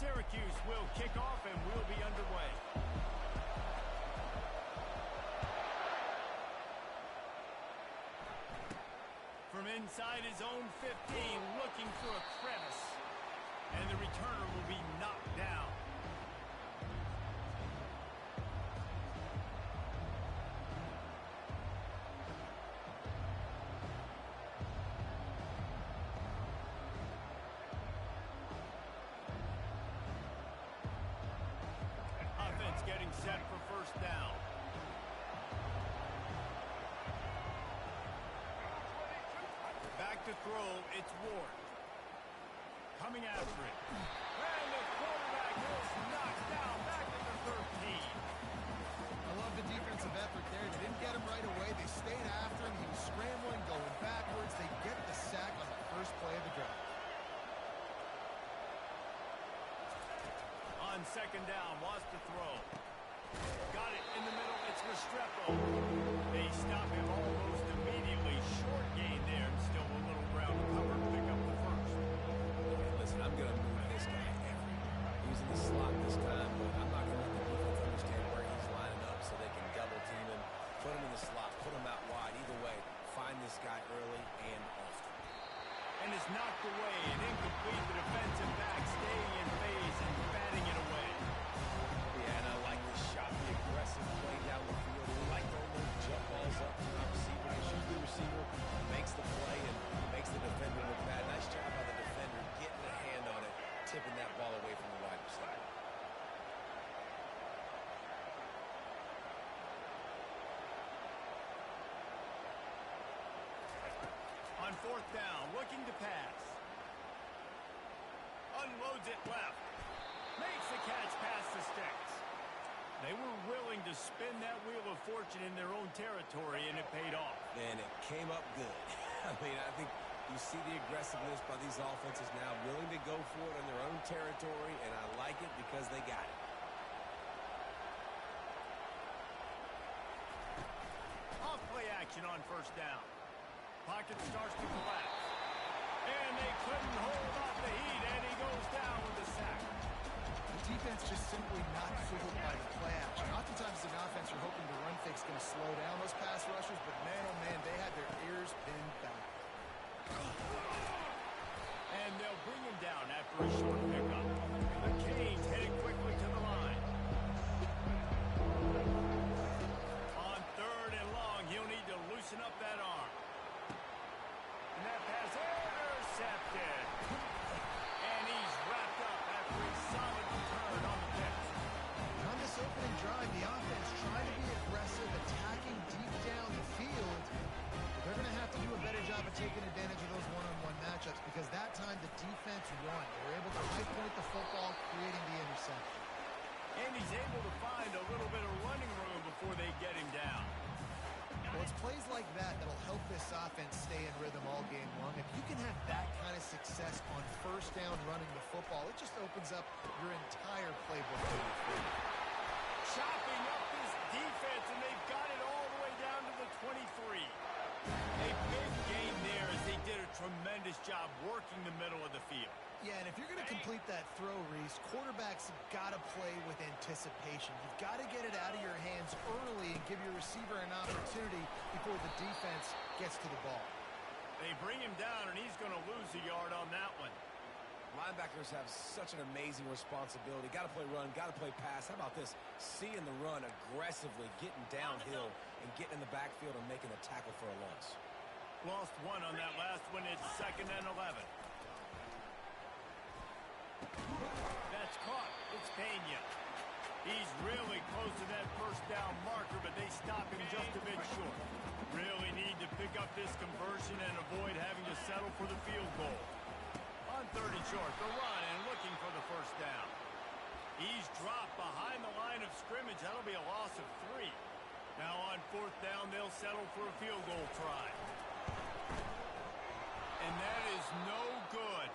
Syracuse will kick off and we'll be underway. From inside his own 15, looking for a crevice. And the returner will be knocked down. Offense getting set for first down. Back to throw, it's Ward. Coming after it. And the quarterback is knocked down back at the 13. I love the defensive effort there. They didn't get him right away. They stayed after him. He was scrambling, going backwards. They get the sack on the first play of the drive. On second down, wants to throw. Got it in the middle, it's Restrepo. They stop him almost immediately. Short gain there, and still a little ground to cover to pick up the first. Okay, listen, I'm going to move this guy everywhere. He was in the slot this time, but I'm not going to let the defense understand where he's lining up so they can double team him, put him in the slot, put him out wide. Either way, find this guy early and often. And it's knocked away and incomplete. The defensive back staying in phase and batting it away. Yeah, and I like the shot, the aggressive play down the field. We like throwing those jump balls up to the receiver. They shoot the receiver, makes the play, and makes the defender look bad. Nice job by the defender getting a hand on it, tipping that ball away from the wide receiver. On fourth down, looking to pass. Unloads it left. Makes the catch past the sticks. They were willing to spin that wheel of fortune in their own territory, and it paid off. And it came up good. I mean, I think you see the aggressiveness by these offenses now, willing to go for it in their own territory, and I like it because they got it. Off play action on first down. Pocket starts to collapse. And they couldn't hold off the heat, and he goes down with the sack. The defense just simply not fooled by the play action. Oftentimes, an offense you're hoping the run fake's going to slow down those pass rushers, but man, oh man, they had their ears pinned back. And they'll bring him down after a short pickup. The Canes headed quickly to the line. On third and long, he'll need to loosen up that arm. And that pass intercepted. And he's wrapped up after a solid return on the pitch. On this opening drive, the offense trying to be aggressive, attacking deep down the field. They're going to have to do a better job of taking advantage of those one-on-one matchups because that time the defense won. They were able to high point the football, creating the interception. And he's able to find a little bit of running room before they get him down. Well, it's plays like that that'll help this offense stay in rhythm all game long. If you can have that kind of success on first down running the football, it just opens up your entire playbook to your field. Chopping up this defense, and they've got it all the way down to the 23. A big gain there as they did a tremendous job working the middle of the field. Yeah, and if you're going to complete that throw, Reese, quarterbacks have got to play with anticipation. You've got to get it out of your hands early and give your receiver an opportunity before the defense gets to the ball. They bring him down, and he's going to lose a yard on that one. Linebackers have such an amazing responsibility. Got to play run, got to play pass. How about this? Seeing the run aggressively, getting downhill, and getting in the backfield and making a tackle for a loss. Lost one on that last one. It's 2nd and 11. That's caught. It's Pena. He's really close to that first down marker, but they stop him just a bit short. Really need to pick up this conversion and avoid having to settle for the field goal. On 3rd and short, the run and looking for the first down. He's dropped behind the line of scrimmage. That'll be a loss of 3. Now on 4th down, they'll settle for a field goal try. And that is no good.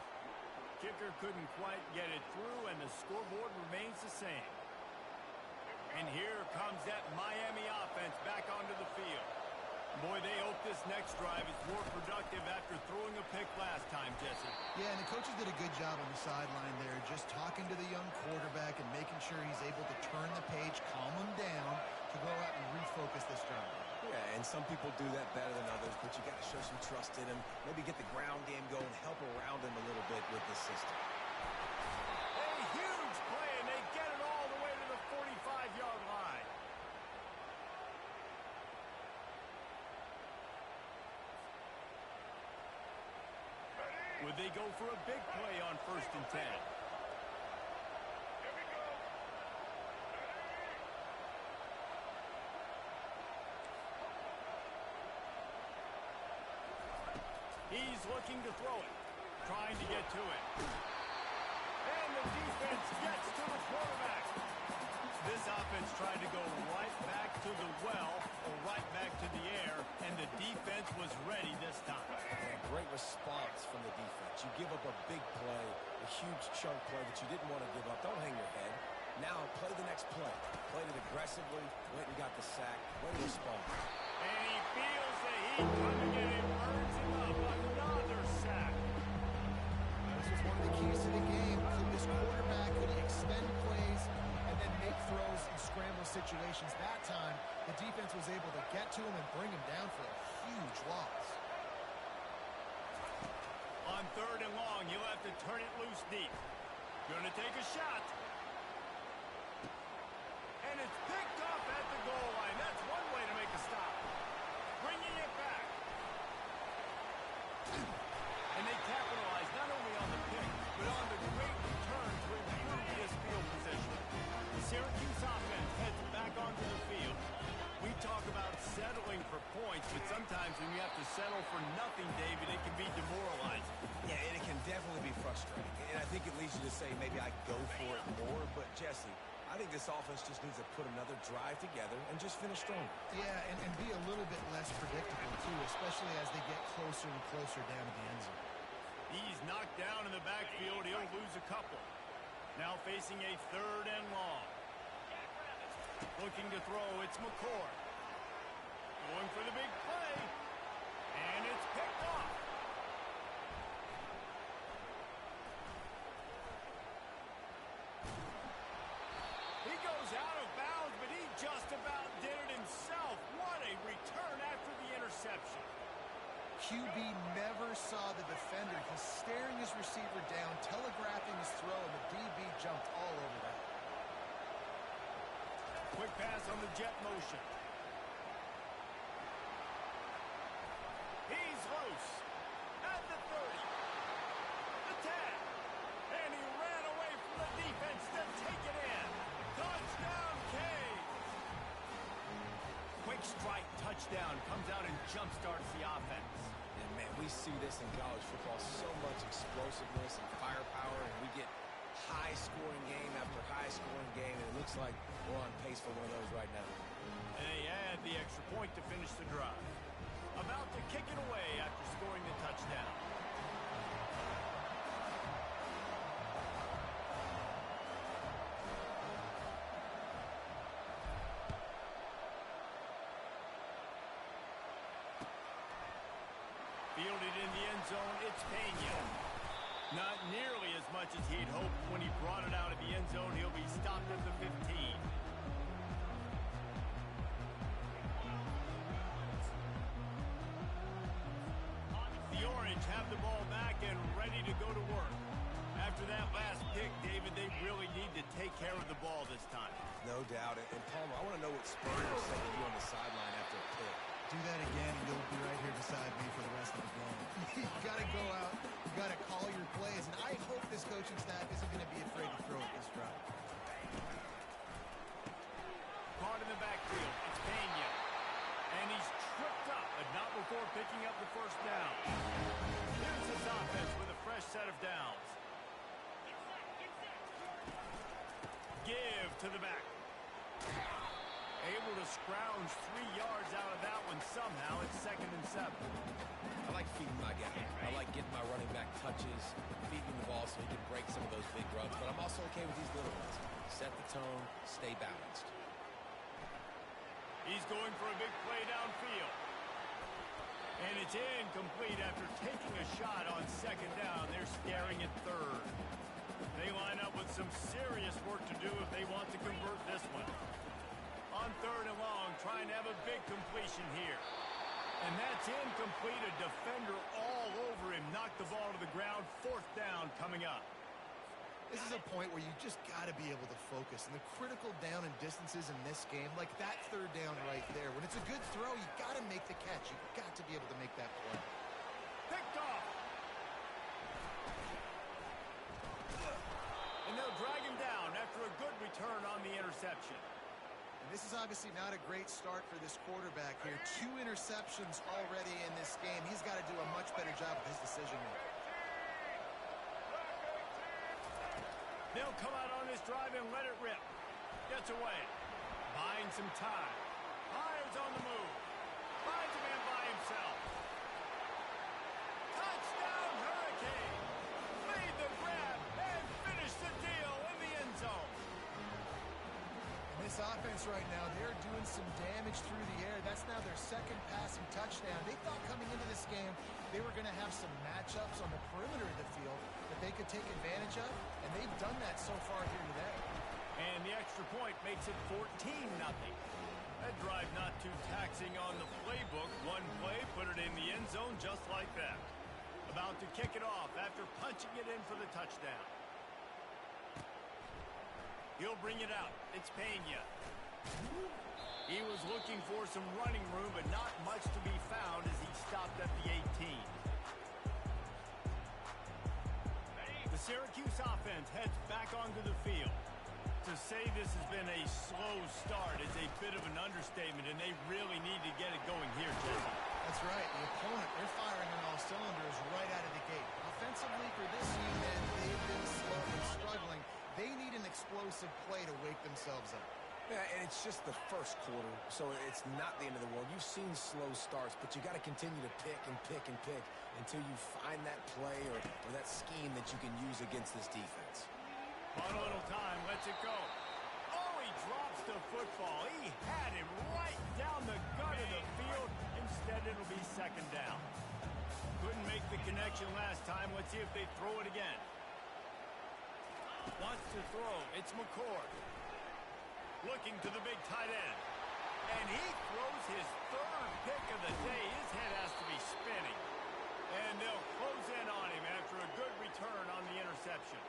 Kicker couldn't quite get it through, and the scoreboard remains the same. And here comes that Miami offense back onto the field. Boy, they hope this next drive is more productive after throwing a pick last time, Jesse. Yeah, and the coaches did a good job on the sideline there, just talking to the young quarterback and making sure he's able to turn the page, calm him down to go out and refocus this drive. Yeah, and some people do that better than others, but you got to show some trust in him. Maybe get the ground game going, help around him a little bit with this system. A huge play, and they get it all the way to the 45-yard line. Would they go for a big play on 1st and 10? He's looking to throw it, trying to get to it. And the defense gets to the quarterback. This offense tried to go right back to the well or right back to the air, and the defense was ready this time. Yeah, great response from the defense. You give up a big play, a huge chunk play that you didn't want to give up. Don't hang your head. Now play the next play. Played it aggressively, went and got the sack, way to respond. And he feels the heat coming in and burns him up. Another sack. This was one of the keys to the game. So this quarterback, could he extend plays and then make throws in scramble situations? That time, the defense was able to get to him and bring him down for a huge loss. On 3rd and long, he'll have to turn it loose deep. Gonna take a shot. And it's picked off at the goal line. That's one way to make a stop. Bringing it back. And they capitalize not only on the pick, but on the great return to improve this field position. The Syracuse offense heads back onto the field. We talk about settling for points, but sometimes when you have to settle for nothing, David, it can be demoralizing. Yeah, and it can definitely be frustrating. And I think it leads you to say maybe I go for it more. But, Jesse, I think this offense just needs to put another drive together and just finish strong. Yeah, and be a little bit less predictable, too, especially as they get closer and closer down to the end zone. He's knocked down in the backfield. He'll lose a couple. Now facing a 3rd and long. Looking to throw, it's McCord. Going for the big play. And it's picked off. He goes out of bounds, but he just about did it himself. What a return after the interception. QB never saw the defender. He's staring his receiver down, telegraphing his throw, and the DB jumped all over that. Quick pass on the jet motion. He's loose at the 30, the 10, and he ran away from the defense to take it in. Touchdown, Canes! Quick strike touchdown comes out and jumpstarts the offense. And, man, we see this in college football, so much explosiveness and firepower, and we get high-scoring game after high-scoring game, and it looks like we're on pace for one of those right now. And they add the extra point to finish the drive. About to kick it away after scoring the touchdown. Fielded in the end zone, it's Pena. Not nearly as much as he'd hoped when he brought it out of the end zone. He'll be stopped at the 15. The Orange have the ball back and ready to go to work. After that last pick, David, they really need to take care of the ball this time. No doubt. And Palmer, I want to know what Spurrier said to you on the sideline after a pick. Do that again, and you'll be right here beside me for the rest of the game. You've got to go out. You've got to call your plays, and I hope this coaching staff isn't going to be afraid to throw at this drive. Caught in the backfield. It's Pena. And he's tripped up, but not before picking up the first down. Here's his offense with a fresh set of downs. Give to the back. Able to scrounge 3 yards out of that one somehow. It's 2nd and 7. I like feeding my guy. I like getting my running back touches, feeding the ball so he can break some of those big runs. But I'm also okay with these little ones. Set the tone, stay balanced. He's going for a big play downfield. And it's incomplete after taking a shot on second down. They're staring at third. They line up with some serious work to do if they want to convert this one. On third and long, trying to have a big completion here. And that's incomplete. A defender all over him. Knocked the ball to the ground. Fourth down coming up. This is a point where you just got to be able to focus. And the critical down and distances in this game, like that third down right there, when it's a good throw, you got to make the catch. You got to be able to make that play. Picked off. And they'll drag him down after a good return on the interception. And this is obviously not a great start for this quarterback here. 2 interceptions already in this game. He's got to do a much better job with his decision-making. They'll come out on this drive and let it rip. Gets away. Buying some time. Hires on the move. Finds a man by himself. Touchdown, Hurricane. Made the grab and finished the deal in the end zone. And this offense right now, they're doing some damage through the air. That's now their second passing touchdown. They thought coming into this game they were going to have some matchups on the perimeter of the field that they could take advantage of, and they've done that so far here today. And the extra point makes it 14-0. That drive not too taxing on the playbook. One play, put it in the end zone just like that. About to kick it off after punching it in for the touchdown. He'll bring it out. It's Pena. He was looking for some running room, but not much to be found as he stopped at the 18. The Syracuse offense heads back onto the field. To say this has been a slow start is a bit of an understatement, and they really need to get it going here, Jesse. That's right. The opponent, they're firing on all cylinders right out of the gate. Offensively for this unit, they've been slow and struggling. They need an explosive play to wake themselves up. Yeah, and it's just the first quarter, so it's not the end of the world. You've seen slow starts, but you got to continue to pick and pick and pick until you find that play or that scheme that you can use against this defense. On a little time, lets it go. Oh, he drops the football. He had him right down the gut of the field. Instead, it'll be second down. Couldn't make the connection last time. Let's see if they throw it again. Wants to throw. It's McCord. Looking to the big tight end. And he throws his third pick of the day. His head has to be spinning. And they'll close in on him after a good return on the interception.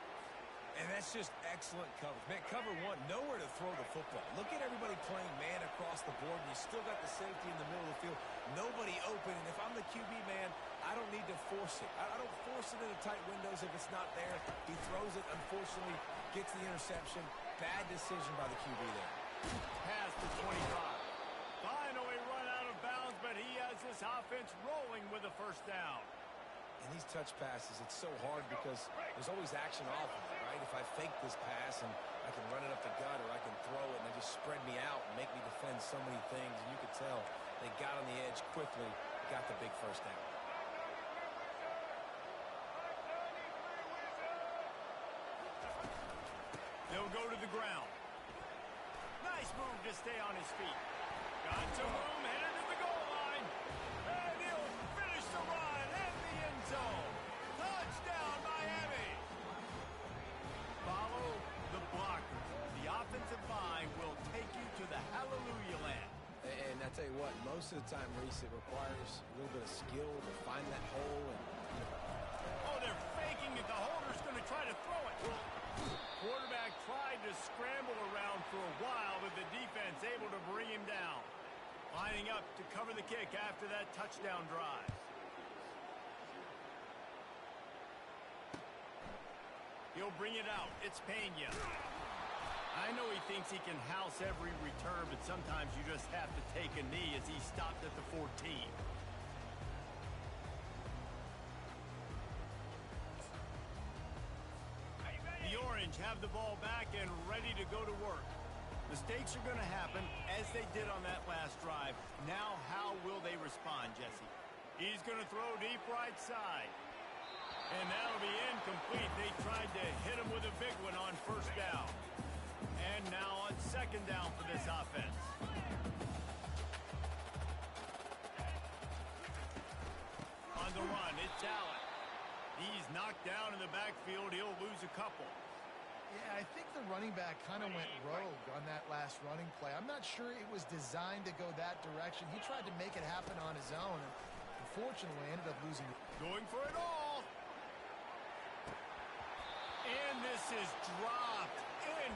And that's just excellent coverage. Man, cover one, nowhere to throw the football. Look at everybody playing man across the board, and you still got the safety in the middle of the field. Nobody open, and if I'm the QB, man, I don't need to force it. I don't force it into tight windows if it's not there. He throws it, unfortunately, gets the interception. Bad decision by the QB there. Pass to 25. Finally run out of bounds, but he has this offense rolling with a first down. And these touch passes, it's so hard because there's always action off of it, right? If I fake this pass and I can run it up the gut or I can throw it and they just spread me out and make me defend so many things, and you could tell they got on the edge quickly, got the big first down. They'll go to the ground. Nice move to stay on his feet. Got some room, headed to the goal line. And he'll finish the run in the end zone. Touchdown, Miami. Follow the blocker. The offensive line will take you to the hallelujah land. And I tell you what, most of the time, Reese, it requires a little bit of skill to find that hole. And, Oh, they're faking it. The holder's going to try to throw it. Quarterback tried to scramble around for a while, but the defense able to bring him down. Lining up to cover the kick after that touchdown drive. He'll bring it out. It's Pena. I know he thinks he can house every return, but sometimes you just have to take a knee as he stopped at the 14. The Orange have the ball back and ready to go to work. Mistakes are going to happen as they did on that last drive. Now how will they respond, Jesse? He's going to throw deep right side. And that'll be incomplete. They tried to hit him with a big one on first down. And now on second down for this offense. the run. It's Allen. He's knocked down in the backfield. He'll lose a couple. Yeah, I think the running back kind of went rogue on that last running play. I'm not sure it was designed to go that direction. He tried to make it happen on his own, and unfortunately ended up losing it. Going for it all. And this is dropped in.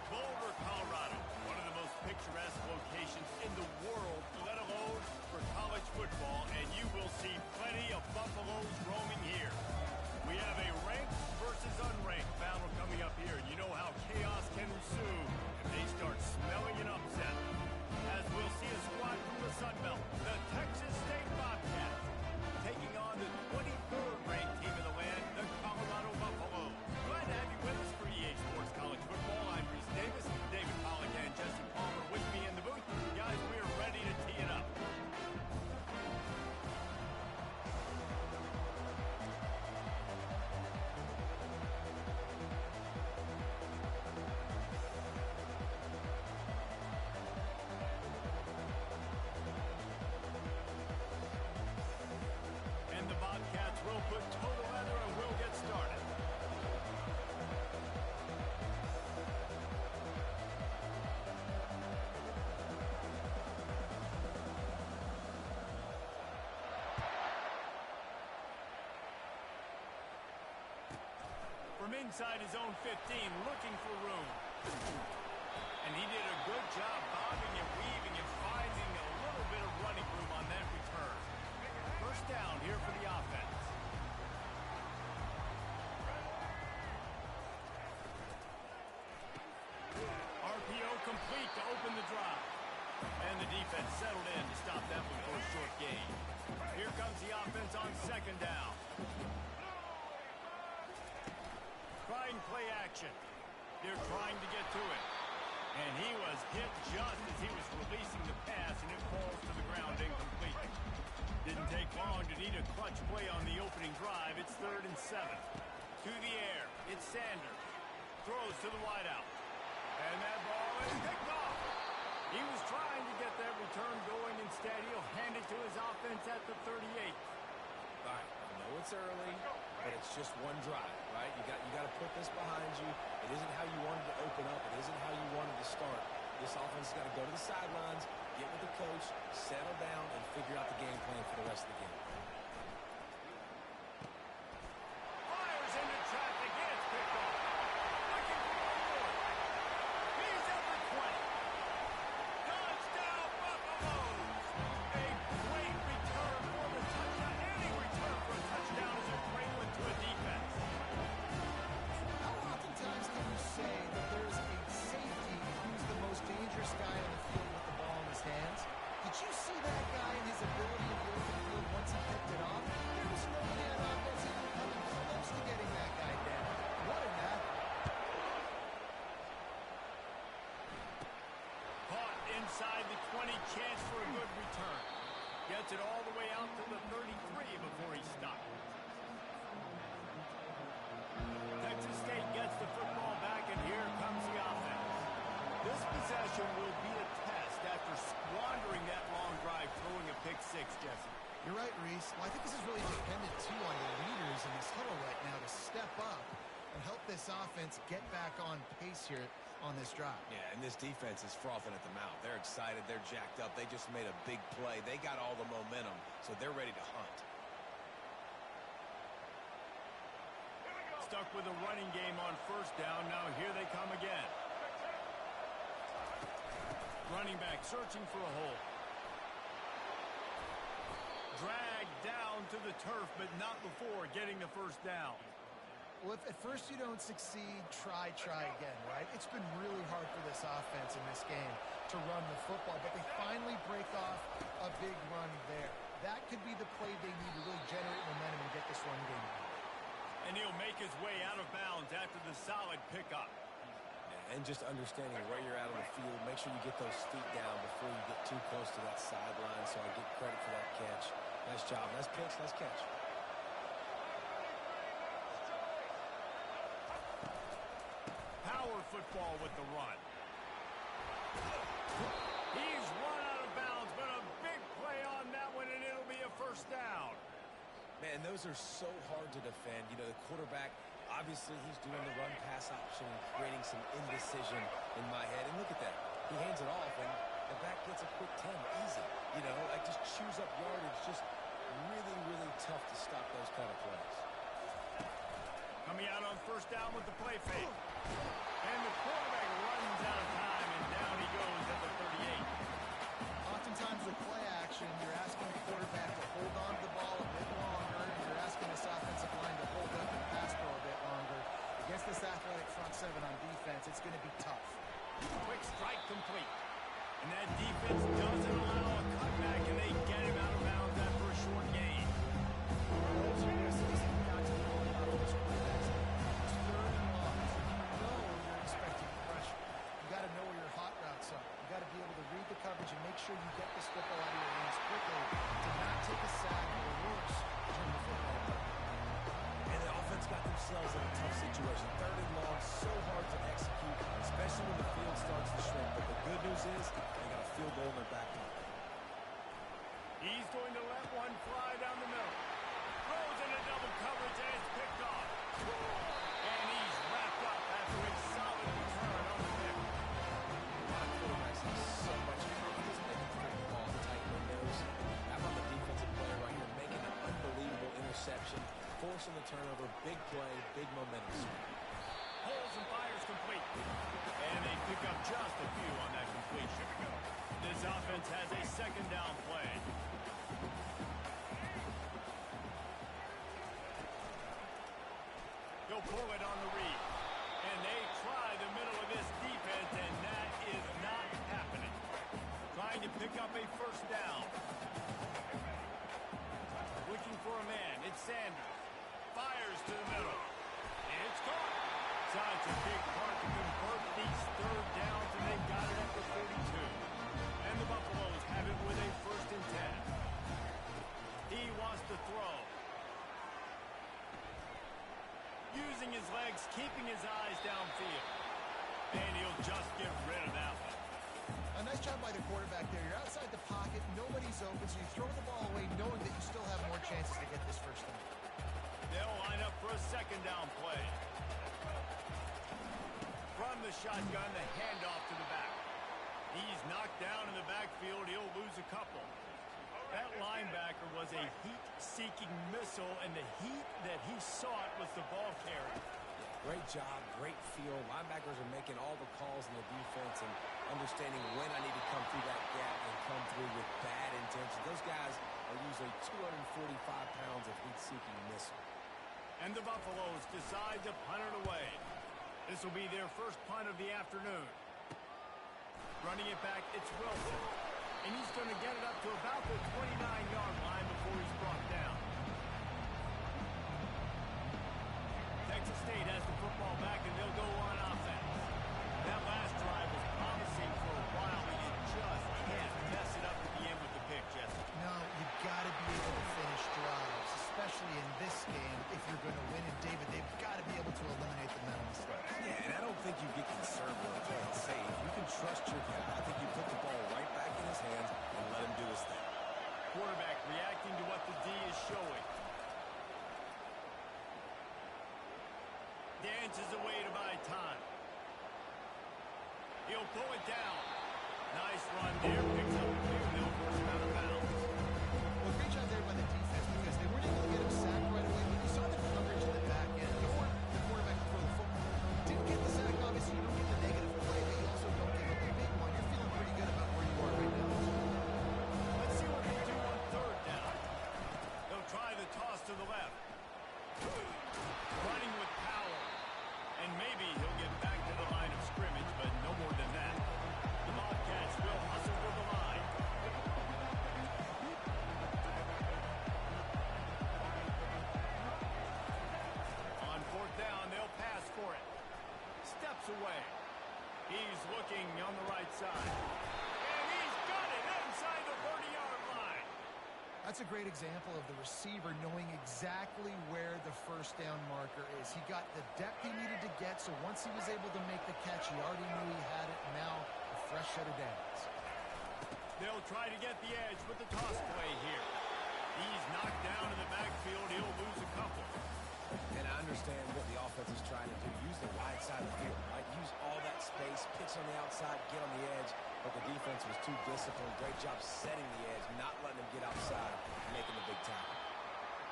Boulder, Colorado, one of the most picturesque locations in the world, let alone for college football, and you will see plenty of Buffaloes roaming here. We have a ranked versus unranked battle coming up here. You know how chaos can ensue if they start smelling an upset. As we'll see a squad from the Sun Belt, the Texas State Bobcats, taking on the 23rd ranked team in the land, the Colorado Buffaloes. Glad to have you with us for EA Sports College Football. I'm Reese Davis, David Pollack and Jesse Palmer with me in the booth. Guys, we are ready to tee it up. And the Bobcats will put total leather and we'll get started. From inside his own 15, looking for room. And he did a good job bobbing and weaving and finding a little bit of running room on that return. First down here for the offense. RPO complete to open the drive. And the defense settled in to stop that one for a short gain. Here comes the offense on second down. Trying play action. They're trying to get to it. And he was hit just as he was releasing the pass, and it falls to the ground incomplete. Didn't take long to need a clutch play on the opening drive. It's 3rd and 7. To the air. It's Sanders. Throws to the wideout. And that ball is picked off. He was trying to get that return going. Instead, he'll hand it to his offense at the 38. All right, I know it's early, but it's just one drive, right? You got to put this behind you. It isn't how you wanted to open up. It isn't how you wanted to start. This offense has got to go to the sidelines, get with the coach, settle down, and figure out the game plan for the rest of the game. Fires into traffic. It's picked off. Looking for more. He's up for 20. Touchdown, Buffaloes. A great return for the touchdown. Any return for a touchdown is a great one to a defense. How oftentimes can you say that there's a safety who's the most dangerous guy on the field with the ball in his hands? Did you see that guy and his ability in the open field once he picked it off? There was nobody on offense even coming close to getting that guy down. What a knack. Caught inside the 20, chance for a good return. Gets it all the way out to the 33 before he stopped. Texas State gets the football back, and here comes the offense. This possession will be a test after squandering that long drive, throwing a pick six, Jesse. You're right, Reese. Well, I think this is really dependent, too, on your leaders in this huddle right now to step up and help this offense get back on pace here on this drive. Yeah, and this defense is frothing at the mouth. They're excited. They're jacked up. They just made a big play. They got all the momentum, so they're ready to hunt. Stuck with a running game on first down. Now here they come again. Running back searching for a hole. Dragged down to the turf, but not before getting the first down. Well, if at first you don't succeed, try again, right? It's been really hard for this offense in this game to run the football, but they finally break off a big run there. That could be the play they need to really generate momentum and get this run game going. And he'll make his way out of bounds after the solid pickup. And just understanding where you're at on the field, make sure you get those feet down before you get too close to that sideline, so I get credit for that catch. Nice job. Nice pitch. Nice catch. Power football with the run. He's run out of bounds, but a big play on that one, and it'll be a first down. Man, those are so hard to defend. You know, the quarterback, obviously he's doing the run-pass option, creating some indecision in my head. And look at that. He hands it off, and the back gets a quick 10. Easy. You know, like just chews up yardage. Just really, really tough to stop those kind of plays. Coming out on first down with the play fake. And the quarterback runs out of time, and down he goes at the 38. Oftentimes with play action, you're asking the quarterback to hold on to the ball a bit longer, and you're asking this offensive line to hold up and pass pro a bit longer. Against this athletic front seven on defense, it's going to be tough. Quick strike complete. And that defense doesn't allow a cutback, and they get him out of bounds after a short gain. Coverage and make sure you get this football out of your hands quickly to not take a sack or worse, turn the football over. And the offense got themselves in a tough situation. Third and long, so hard to execute, especially when the field starts to shrink. But the good news is they got a field goal in their back pocket. He's going to let one fly down the middle. Throws into double coverage, and it's picked off. And he's wrapped up after a solid return on the pick. My quarterbacks have so much confidence making football tight windows. How about the defensive player right here making an unbelievable interception, forcing the turnover, big play, big momentum swing. Pulls and fires complete. And they pick up just a few on that completion. This offense has a second down play. He'll pull it on the read. And they try the middle of this defense, and that is not happening. Trying to pick up a first down. Looking for a man. It's Sanders. Fires to the middle. It's caught. Such a big part to convert these third downs, and they've got it at the 42. And the Buffaloes have it with a 1st and 10. He wants to throw. Using his legs, keeping his eyes downfield. And he'll just get rid of that one. A nice job by the quarterback there. You're outside the pocket, nobody's open, so you throw the ball away knowing that you still have more chances to get this first down. They'll line up for a second down play. From the shotgun, the handoff to the back. He's knocked down in the backfield. He'll lose a couple. That linebacker was a heat-seeking missile, and the heat that he sought was the ball carrier. Great job, great feel. Linebackers are making all the calls in the defense and understanding when I need to come through that gap and come through with bad intention. Those guys are usually 245 pounds of heat-seeking missile. And the Buffaloes decide to punt it away. This will be their first punt of the afternoon. Running it back, it's Wilson. And he's going to get it up to about the 29-yard line before he's brought down. Texas State has the football back, and they'll go on offense. That last drive was promising for a while, but you just can't mess it up at the end with the pick, Jesse. No, you've got to be able to finish drives, especially in this game. If you're going to win, and David, they've got to be able to eliminate the mental mistakes. Yeah, and I don't think you get conservative and play it safe. You can trust your guy. I think you put the ball right back in his hands and let him do his thing. Quarterback reacting to what the D is showing. Dances away to buy time. He'll pull it down. Nice run there. Picks up a clear. They'll force him out of bounds. Well, great job there by the defense because they weren't able to get him sacked right away. But you saw the coverage in the back end. You want the quarterback to throw the football. Didn't get the sack. Obviously, you don't get the negative play, but you also don't give up the big one. You're feeling pretty good about where you are right now. Let's see what they do on third down. They'll try the toss to the left. Running with power. And maybe he'll get back to the line of scrimmage, but no more than that. The Bobcats will hustle for the line. On fourth down, they'll pass for it. Steps away. He's looking on the right side. And he's got it inside the 30-yard line. That's a great example of the receiver knowing exactly where the first down marker is. He got the depth he needed to get, so once he was able to make the catch, he already knew he had it. Now, a fresh set of downs. They'll try to get the edge with the toss play here. He's knocked down in the backfield. He'll lose a couple. And I understand what the offense is trying to do. Use the wide side of the field, right? Use all that space, pitch on the outside, get on the edge. But the defense was too disciplined. Great job setting the edge, not letting him get outside and making the big tackle.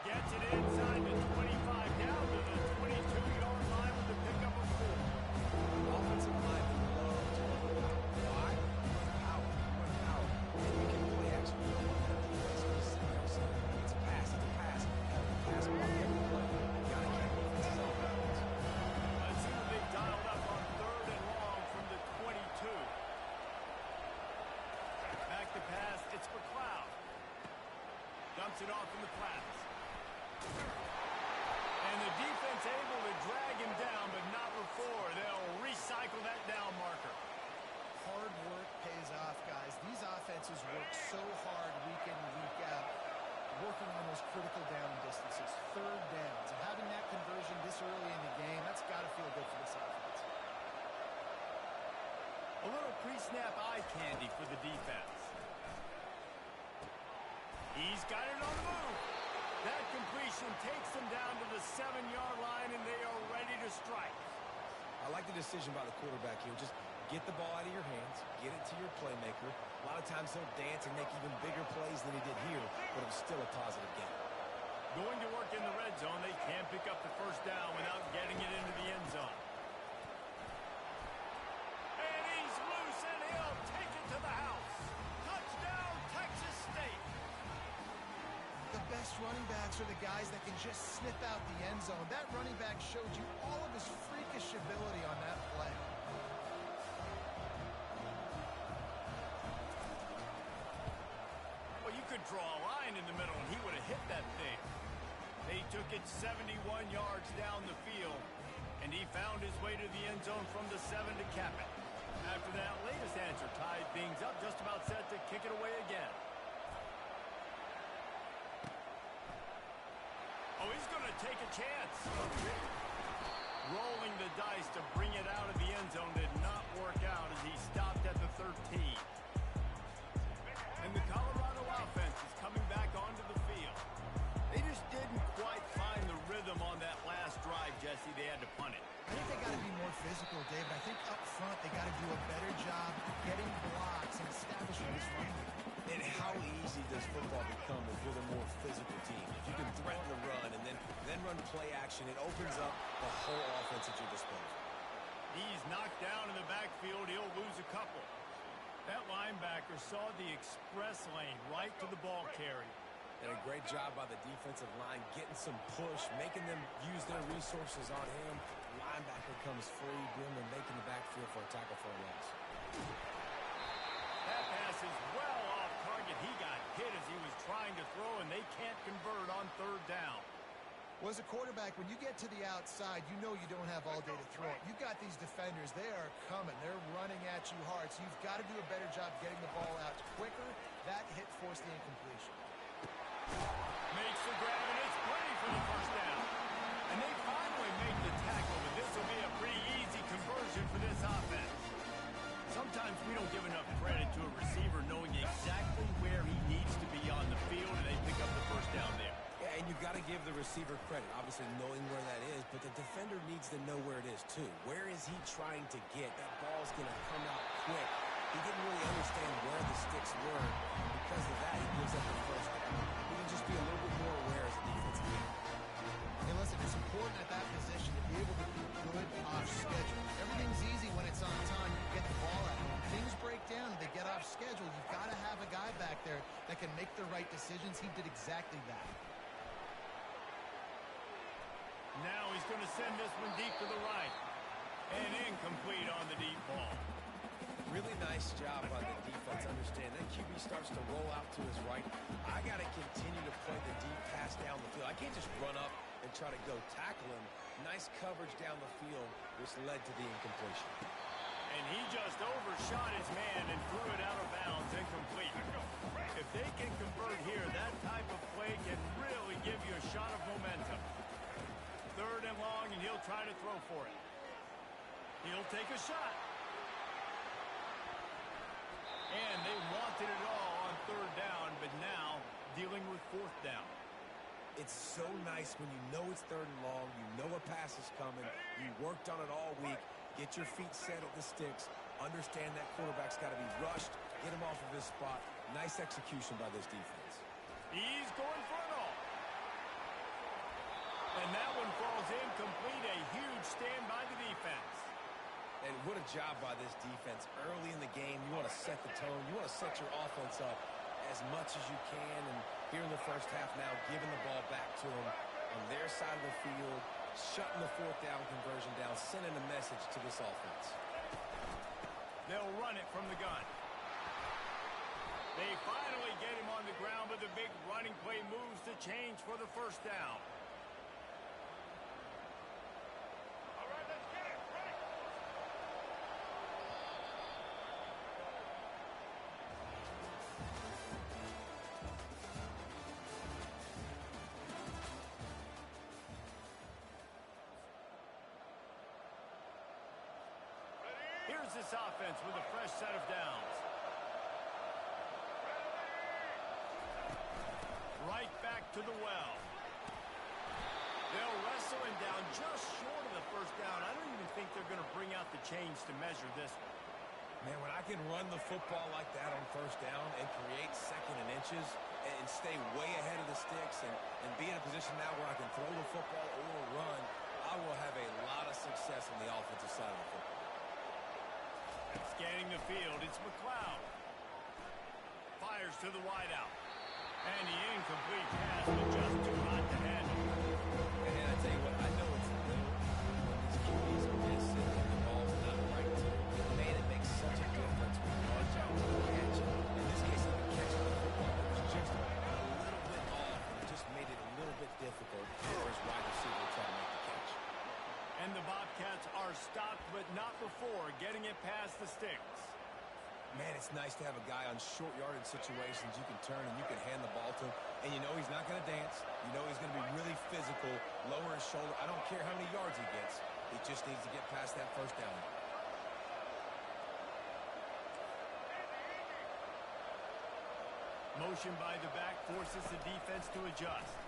Gets it inside the 25, down to the 22-yard line with the pickup of 4. Offensive line loves to run power. Run power. And you can play action. It's a pass. Pass block every play. You gotta keep defenses off balance. Let's see what they've dialed up on third and long from the 22. Back to pass, it's McLeod. Dumps it off in the flats. And the defense able to drag him down, but not before. They'll recycle that down marker. Hard work pays off, guys. These offenses work so hard week in and week out, working on those critical down distances, third downs. And having that conversion this early in the game, that's got to feel good for this offense. A little pre-snap eye candy for the defense. He's got it on the move. That completion takes them down to the 7-yard line, and they are ready to strike. I like the decision by the quarterback here. Just get the ball out of your hands, get it to your playmaker. A lot of times he'll dance and make even bigger plays than he did here, but it was still a positive game. Going to work in the red zone. They can't pick up the first down without getting it into the end zone. And he's loose, and he'll take it to the house. Touchdown, Texas State. The best running backs are the guys that can just snip out the end zone. That running back showed you all of his freakish ability on that play. Well, you could draw a line in the middle, and he would have hit that thing. They took it 71 yards down the field, and he found his way to the end zone from the 7 to cap it. After that latest answer tied things up, just about set to kick it away again. Oh, he's going to take a chance. Rolling the dice to bring it out of the end zone did not work out as he stopped at the 13. And the Colorado offense is coming back onto the field. They just didn't quite find the rhythm they had to punt it. I think they got to be more physical, David. I think up front they got to do a better job getting blocks and establishing this run. And how easy does football become if you're the more physical team? If you can threaten the run and then run play action, it opens up the whole offense at your disposal. He's knocked down in the backfield. He'll lose a couple. That linebacker saw the express lane right to the ball carrier. And a great job by the defensive line getting some push, making them use their resources on him. Linebacker comes free, bringing them making the backfield for a tackle for a loss. That pass is well off target. He got hit as he was trying to throw, and they can't convert on third down. Well, as a quarterback, when you get to the outside, you know you don't have all day to throw it. You've got these defenders. They are coming. They're running at you hard, so you've got to do a better job getting the ball out quicker. That hit forced the incompletion. Makes the grab, and it's plenty for the first down. And they finally make the tackle, but this will be a pretty easy conversion for this offense. Sometimes we don't give enough credit to a receiver knowing exactly where he needs to be on the field, and they pick up the first down there. Yeah, and you've got to give the receiver credit, obviously knowing where that is, but the defender needs to know where it is too. Where is he trying to get? That ball's going to come out quick. He didn't really understand where the sticks were. Because of that, he gives up the first down. We can just be a little bit more aware as a defensive team. Hey, listen, it's important at that position to be able to be good off schedule. Everything's easy when it's on time. You get the ball out. When things break down, they get off schedule. You've got to have a guy back there that can make the right decisions. He did exactly that. Now he's going to send this one deep to the right. And incomplete on the deep ball. Really nice job by the defense. Understand that QB starts to roll out to his right. I got to continue to play the deep pass down the field. I can't just run up and try to go tackle him. Nice coverage down the field, which led to the incompletion. And he just overshot his man and threw it out of bounds, incomplete. If they can convert here, that type of play can really give you a shot of momentum. Third and long, and he'll try to throw for it. He'll take a shot. And they wanted it all on third down, but now dealing with fourth down. It's so nice when you know it's third and long, you know a pass is coming, you worked on it all week, get your feet set at the sticks, understand that quarterback's got to be rushed, get him off of his spot. Nice execution by this defense. He's going for it all. And that one falls incomplete. A huge stand by the defense. And what a job by this defense. Early in the game, you want to set the tone. You want to set your offense up as much as you can. And here in the first half now, giving the ball back to them on their side of the field, shutting the fourth down conversion down, sending a message to this offense. They'll run it from the gun. They finally get him on the ground, but the big running play moves the change for the first down. Here's this offense with a fresh set of downs. Right back to the well. They'll wrestle him down just short of the first down. I don't even think they're going to bring out the chains to measure this one. Man, when I can run the football like that on first down and create second and inches and stay way ahead of the sticks and be in a position now where I can throw the football or run, I will have a lot of success on the offensive side of the football. Scanning the field, it's McLeod. Fires to the wideout. And the incomplete pass was just too hot to handle. And I tell you what, I know it's little when these QBs are missing and the ball's not right to them. Man, it makes such a difference when yards out to catch it. In this case, even catching the football, it was just a little bit off and it just made it a little bit difficult for his wide receiver to try to make the catch. And the Bobcats are stopped, but not before getting it past the sticks. Man, it's nice to have a guy on short yardage situations you can turn and you can hand the ball to him. And you know he's not going to dance. You know he's going to be really physical, lower his shoulder. I don't care how many yards he gets. He just needs to get past that first down. Motion by the back forces the defense to adjust.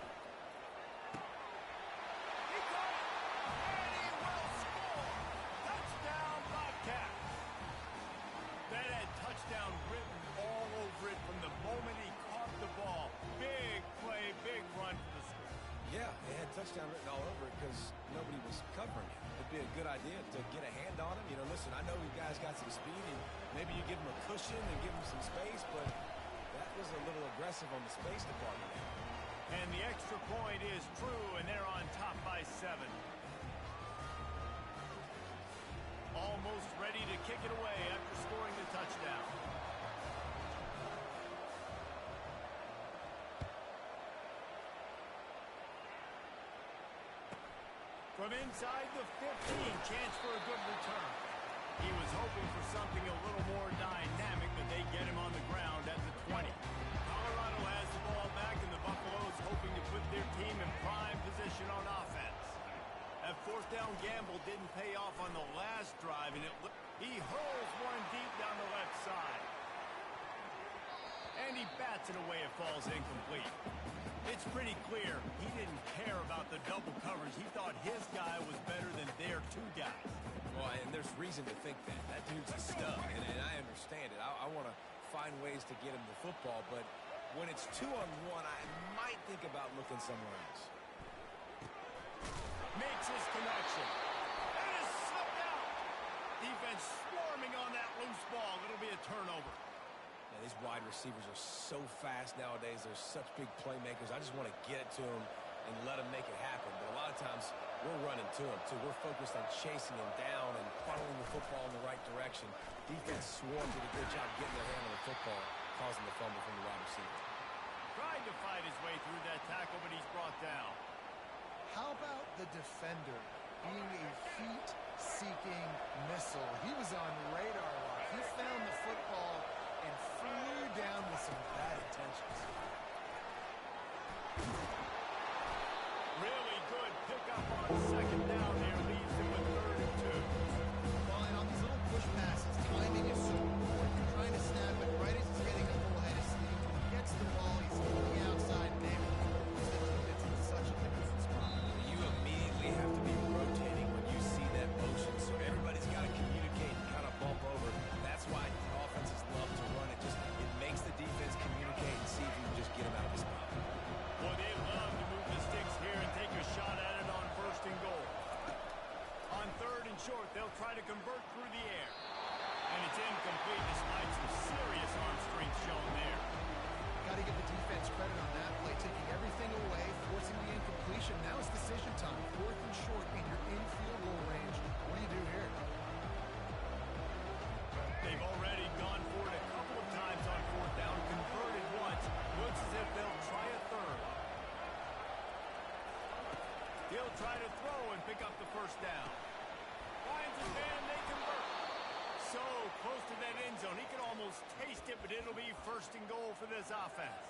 And he touchdown written all over it because nobody was covering him. It'd be a good idea to get a hand on him. You know, listen, I know you guys got some speed, and maybe you give him a cushion and give him some space, but that was a little aggressive on the space department. And the extra point is true, and they're on top by 7. Almost ready to kick it away after scoring the touchdown. From inside the 15, chance for a good return. He was hoping for something a little more dynamic, but they get him on the ground at the 20. Colorado has the ball back, and the Buffaloes hoping to put their team in prime position on offense. That fourth down gamble didn't pay off on the last drive, and he hurls one deep down the left side. And he bats it away. It falls incomplete. It's pretty clear he didn't care about the double coverage. He thought his guy was better than their 2 guys. Well, and there's reason to think that. That dude's a stud, and I understand it. I want to find ways to get him the football, but when it's 2-on-1, I might think about looking somewhere else. Makes his connection. And is slipped out. Defense swarming on that loose ball. It'll be a turnover. Yeah, these wide receivers are so fast nowadays. They're such big playmakers. I just want to get it to them and let them make it happen. But a lot of times, we're running to them, too. We're focused on chasing him down and funneling the football in the right direction. Defense swarmed, did a good job getting their hand on the football, causing the fumble from the wide receiver. Tried to fight his way through that tackle, but he's brought down. How about the defender being a heat-seeking missile? He was on radar lock. He found the football and flew down with some bad intentions. Really good pickup on second down there. Leaves him with 3rd and 2. Well, and on these little push passes, timing is so important. You're trying to snap it right as he's getting a full head of steam. When he gets the ball, he's on the outside, and David puts the defense in such a difficult spot. You immediately have to be rotating when you see that motion, so everybody's got to communicate and kind of bump over. That's why offenses love to run it. It makes the defense communicate and see if you can just get him out of his spot. Well, they love to move the sticks here and take a shot at it on 1st and goal. On 3rd and short, they'll try to convert through the air. And it's incomplete despite some serious arm strength shown there. Got to give the defense credit on that play, taking everything away, forcing the incompletion. Now it's decision time. 4th and short, and you're in field goal range. What do you do here? They've already gone for it a couple of times on 4th down, converted once. Looks as if they'll try a 3rd. He'll try to throw and pick up the 1st down. Finds his man, they convert. So close to that end zone. He could almost taste it, but it'll be 1st and goal for this offense.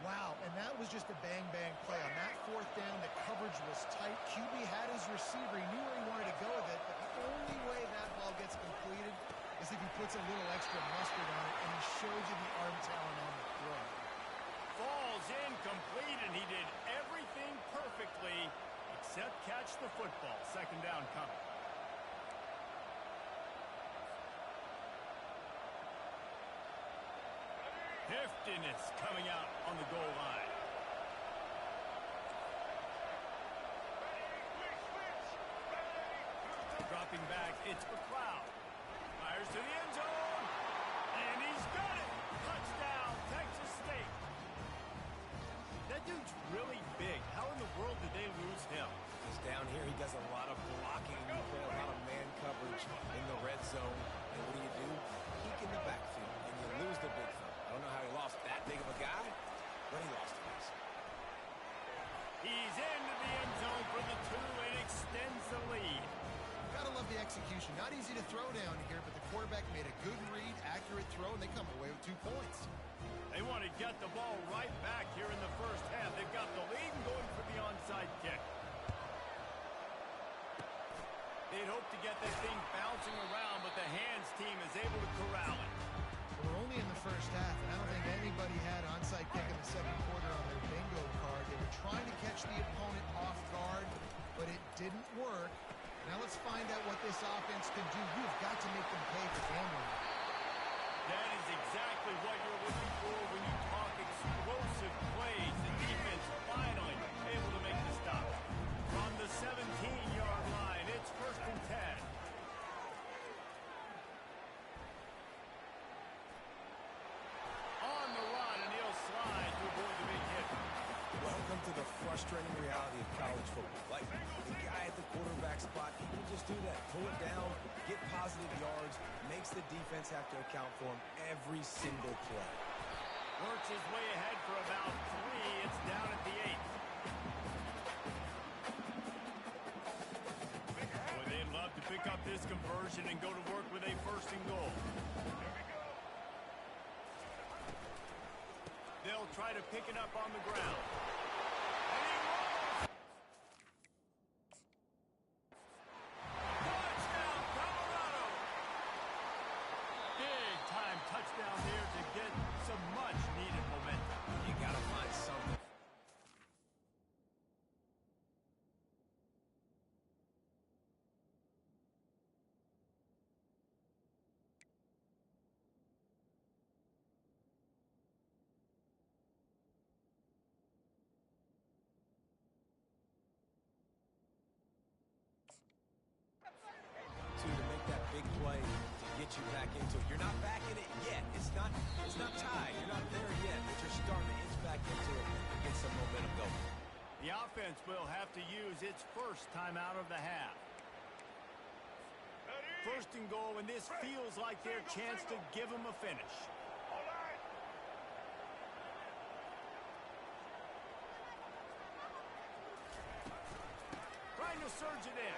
Wow, and that was just a bang-bang play. On that 4th down, the coverage was tight. QB had his receiver. He knew where he wanted to go with it, but the only way that ball gets completed is if he puts a little extra mustard on it, and he shows you the arm talent on the throw. Falls incomplete, and he did everything perfectly except catch the football. 2nd down coming. Heftiness coming out on the goal line. Dropping back, it's McLeod. Fires to the end zone. And he's got it. Touchdown, Texas State. That dude's really big. How in the world did they lose him? He's down here. He does a lot of blocking. You play a lot of man coverage in the red zone. And what do? Peek in the backfield, and you lose the big fella. I don't know how he lost that big of a guy, but he lost it. He's into the end zone for the 2 and extends the lead. Gotta love the execution. Not easy to throw down here, but the quarterback made a good read, accurate throw, and they come away with 2 points. They want to get the ball right back here in the 1st half. They've got the lead and going for the onside kick. They'd hope to get this thing bouncing around, but the hands team is able to corral it. We're only in the 1st half, and I don't think anybody had onside kick in the 2nd quarter on their bingo card. They were trying to catch the opponent off guard, but it didn't work. Now let's find out what this offense can do. You've got to make them pay for gambling. That is exactly what you're looking for when you talk explosive plays. The defense finally able to make the stop. frustrating reality of college football. Like, the guy at the quarterback spot, he can just do that. Pull it down, get positive yards, makes the defense have to account for him every single play. Works his way ahead for about 3. It's down at the 8. Boy, they'd love to pick up this conversion and go to work with a 1st and goal. They'll try to pick it up on the ground. And he rolls! Touchdown, Colorado! Big time touchdown there to get some much needed momentum. You gotta find something. To make that big play to get you back into it. You're not back in it yet. It's not tied. You're not there yet, but you're starting to inch back into it and get some momentum going. The offense will have to use its first timeout of the half. 1st and goal, and this feels like their chance to give them a finish. Trying to surge it in.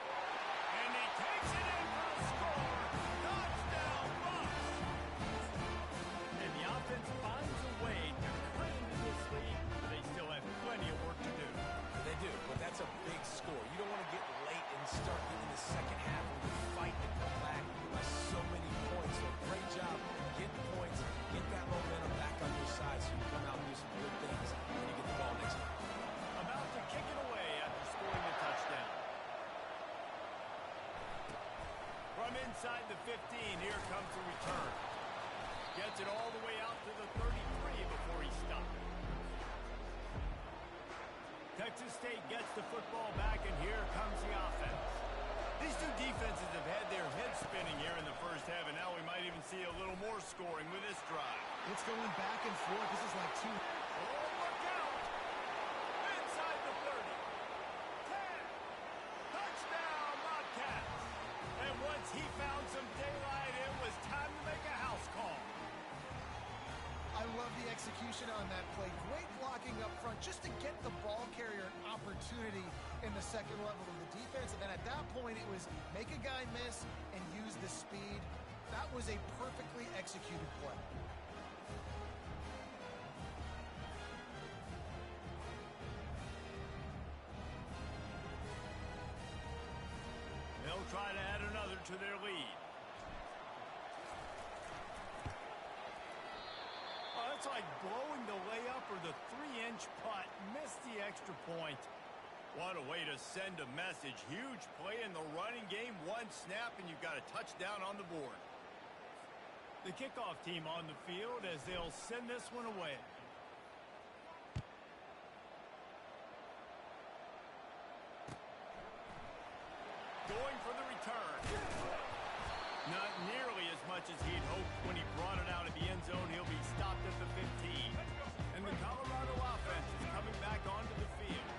And he takes it in for the score. Touchdown, Bucks! And the offense finds a way to cut into this lead, but they still have plenty of work to do. They do, but that's a big score. You don't want to get late and start getting the second half when you fight to come back by so many points. So great job getting points, get that momentum back on your side so you come out and do some good things when you get the ball next time. About to kick it away after scoring the touchdown. From inside the 15, here comes the return. Gets it all the way out to the 33 before he stopped. Texas State gets the football back, and here comes the offense. These two defenses have had their heads spinning here in the first half, and now we might even see a little more scoring with this drive. It's going back and forth. This is like 2. Oh, look out! Inside the 30. 10. Touchdown, Bobcats! And once he found some daylight, it was time to make a house call. I love the execution on that play. Great blocking up front just to get the ball carrier an opportunity in the second level of the defense. And then at that point, it was make a guy miss and use the speed. That was a perfectly executed play. They'll try to add another to their lead. Oh, it's like blowing the layup or the 3-inch putt. Missed the extra point. What a way to send a message. Huge play in the running game. 1 snap, and you've got a touchdown on the board. The kickoff team on the field as they'll send this one away. Going for the return. Not nearly as much as he'd hoped when he brought it out of the end zone. He'll be stopped at the 15. And the Colorado offense is coming back onto the field.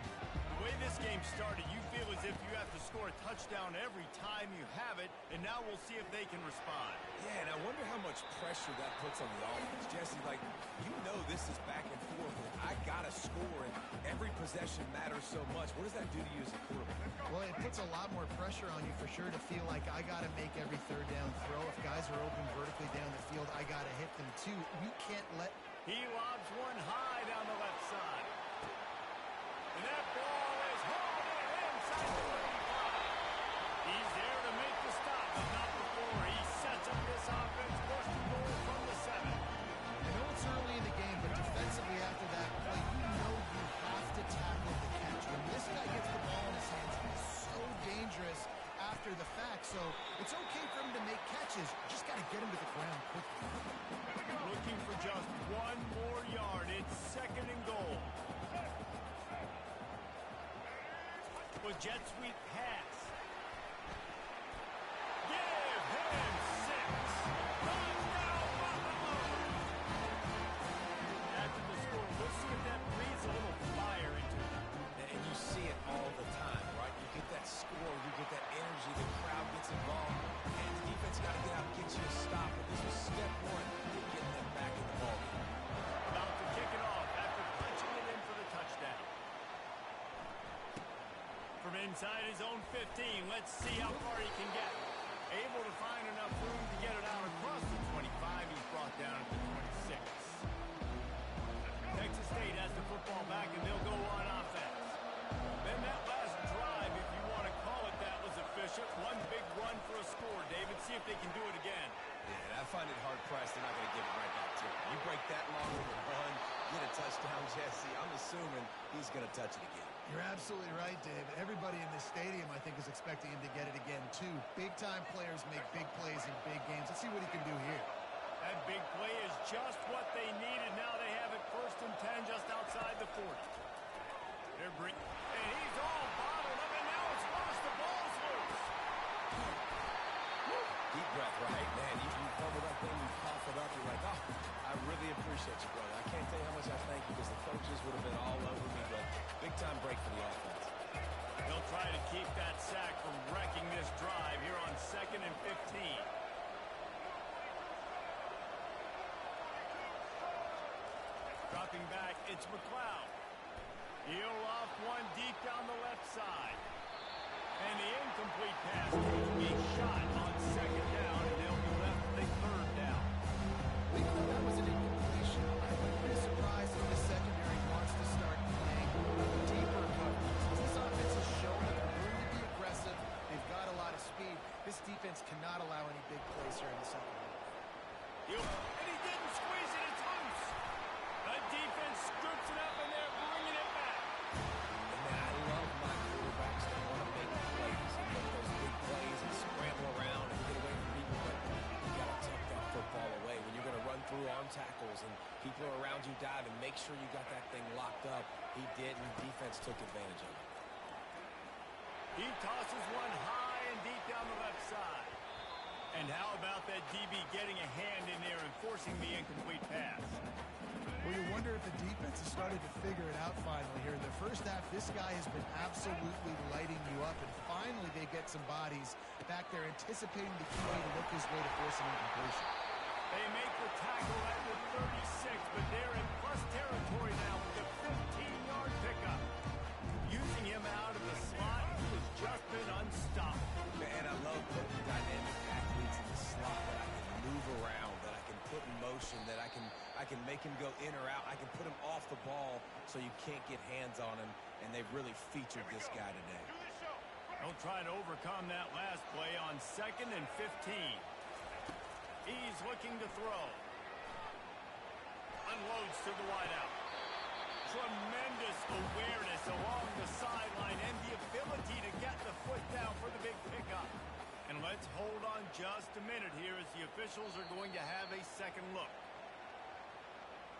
The way this game started, you feel as if you have to score a touchdown every time you have it, and now we'll see if they can respond. Yeah, and I wonder how much pressure that puts on the offense. Jesse, like, you know this is back and forth, and I got to score, and every possession matters so much. What does that do to you as a quarterback? Well, it puts a lot more pressure on you for sure to feel like I got to make every 3rd down throw. If guys are open vertically down the field, I got to hit them too. We can't let... He lobs one high down the left side. And that ball is hauled in inside the 35. He's there to make the stop, but not before he sets up this offense. 1st and goal from the 7. I know it's early in the game, but defensively after that play, you know you have to tackle the catch. When this guy gets the ball in his hands, he's so dangerous after the fact. So it's okay for him to make catches. Just got to get him to the ground quickly. Looking for just 1 more yard. It's 2nd and goal. With jet sweep pass. Give him 6. Touchdown, Buffalo! After the score, we'll see if that breathes a little fire into them. inside his own 15. Let's see how far he can get. Able to find enough room to get it out across the 25. He's brought down at the 26. Texas State has the football back, and they'll go on offense. Then that last drive, if you want to call it that, was efficient. One big run for a score, David. See if they can do it again. Yeah, I find it hard-pressed. They're not going to give it right back to him. You break that long with a run, get a touchdown, Jesse. I'm assuming he's going to touch it again. You're absolutely right, David. Everybody in this stadium, I think, is expecting him to get it again, too. Big-time players make big plays in big games. Let's see what he can do here. That big play is just what they needed. Now they have it 1st and 10 just outside the 40. And he's all bottled up, and now it's lost. The ball's loose. Deep breath, right? Man, you cover that thing, you cough it up, you're like, oh, I really appreciate you, brother. I can't tell you how much I thank you because the coaches would have been all over me, but big-time break for the offense. They'll try to keep that sack from wrecking this drive here on 2nd and 15. Dropping back, it's McLeod. He'll off one deep down the left side. And the incomplete pass taking a shot on 2nd down, and they'll be left with a 3rd down. We thought that was an incompletion. I wouldn't be surprised if the secondary wants to start playing deeper coverage. This offense has shown that they're willing to be aggressive. They've got a lot of speed. This defense cannot allow any big plays here in the second half. And he didn't squeeze it. It's loose. The defense scoops it up, and they're bringing it back. And man, I love my quarterbacks that want to make plays and make those big plays and scramble around and get away from people, but you got to tuck that football away. When you're going to run through arm tackles and people are around you diving, make sure you got that thing locked up. He did, and the defense took advantage of it. He tosses one high and deep down the left side. And how about that DB getting a hand in there and forcing the incomplete pass? Well, you wonder if the defense has started to figure it out finally here. In the first half, this guy has been absolutely lighting you up, and finally they get some bodies back there anticipating the QB to look his way to force an incompletion. They make the tackle at the 36, but they're in plus territory now with the 15-yard pickup. Using him out of the slot, he has just been unstoppable. Man, I love putting dynamic athletes in the slot that I can move around, that I can put in motion, that I can make him go in or out. I can put him off the ball so you can't get hands on him, and they've really featured this guy today. They'll try to overcome that last play on 2nd and 15. He's looking to throw. Unloads to the wideout. Tremendous awareness along the sideline and the ability to get the foot down for the big pickup. And let's hold on just a minute here as the officials are going to have a second look.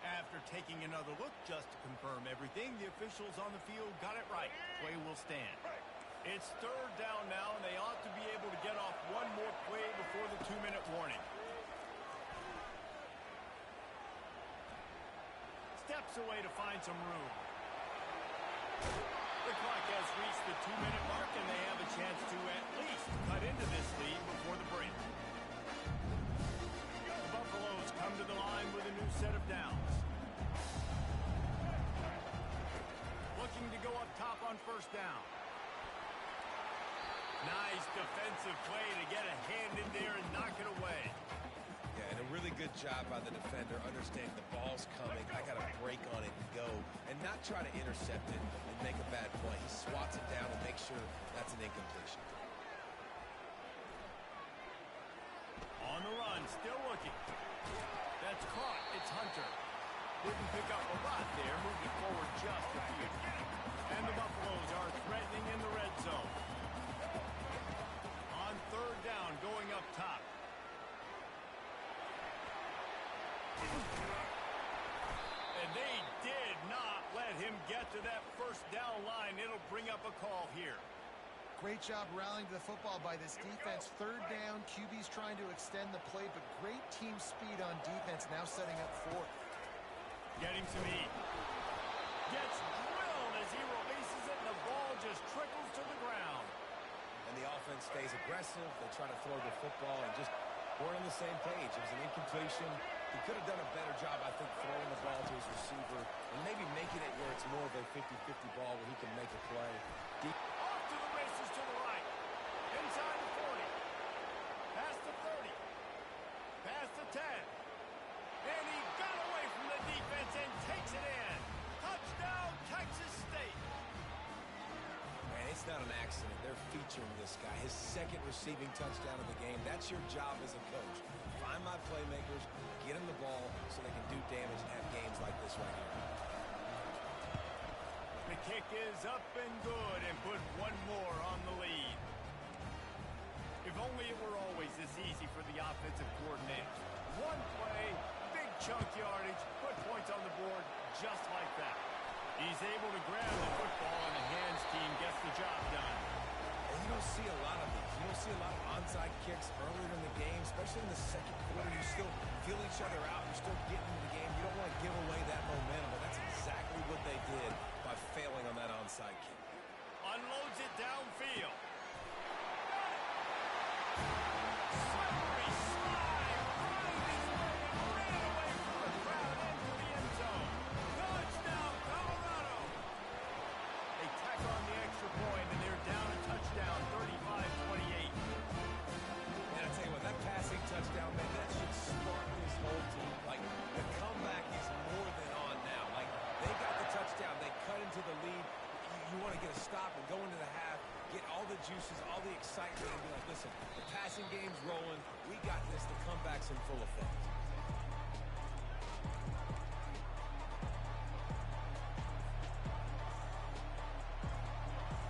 After taking another look just to confirm everything, the officials on the field got it right. Play will stand. It's 3rd down now, and they ought to be able to get off one more play before the 2-minute warning. Steps away to find some room. The clock has reached the 2-minute mark, and they have a chance to at least cut into this lead before the break. The Buffaloes come to the line with a new set of downs. Looking to go up top on 1st down. Nice defensive play to get a hand in there and knock it away. Yeah, and a really good job by the defender, understanding the ball's coming. I got to break on it and go, and not try to intercept it and make a bad play. He swats it down and makes sure that's an incompletion. On the run, still looking. That's caught. It's Hunter. Didn't pick up a lot there, moved it forward just a few. And the Buffaloes are threatening in the red zone. On 3rd down, going up top. And they did not let him get to that 1st down line. It'll bring up a call here. Great job rallying to the football by this defense. 3rd down, QB's trying to extend the play, but great team speed on defense now setting up 4th. Getting some heat. Gets drilled as he releases it, and the ball just trickles to the ground. And the offense stays aggressive. They try to throw the football and just weren't on the same page. It was an incompletion. He could have done a better job, I think, throwing the ball to his receiver and maybe making it where it's more of a 50-50 ball where he can make a play. Off to the races. Texas State. Man, it's not an accident. They're featuring this guy. His second receiving touchdown of the game. That's your job as a coach. Find my playmakers, get them the ball so they can do damage and have games like this right here. The kick is up and good and put one more on the lead. If only it were always this easy for the offensive coordinator. One play, big chunk yardage, put points on the board just like that. He's able to grab the football and the hands team gets the job done. And you don't see a lot of these. You don't see a lot of onside kicks earlier in the game, especially in the second quarter. You still feel each other out. You're still getting into the game. You don't want to give away that momentum, but that's exactly what they did by failing on that onside kick. Unloads it downfield. Slippery slide. Finds his way and ran away from the crowd into the end zone. Touchdown, Colorado. They tack on the extra point, and they're down a touchdown, 35-28. And I tell you what, that passing touchdown, man, that should spark this whole team. Like, the comeback is more than on now. Like, they got the touchdown. They cut into the lead. You want to get a stop and go into the half, get all the juices, all the excitement, and be like, listen, the passing game's rolling. We got this. The comeback's in full effect.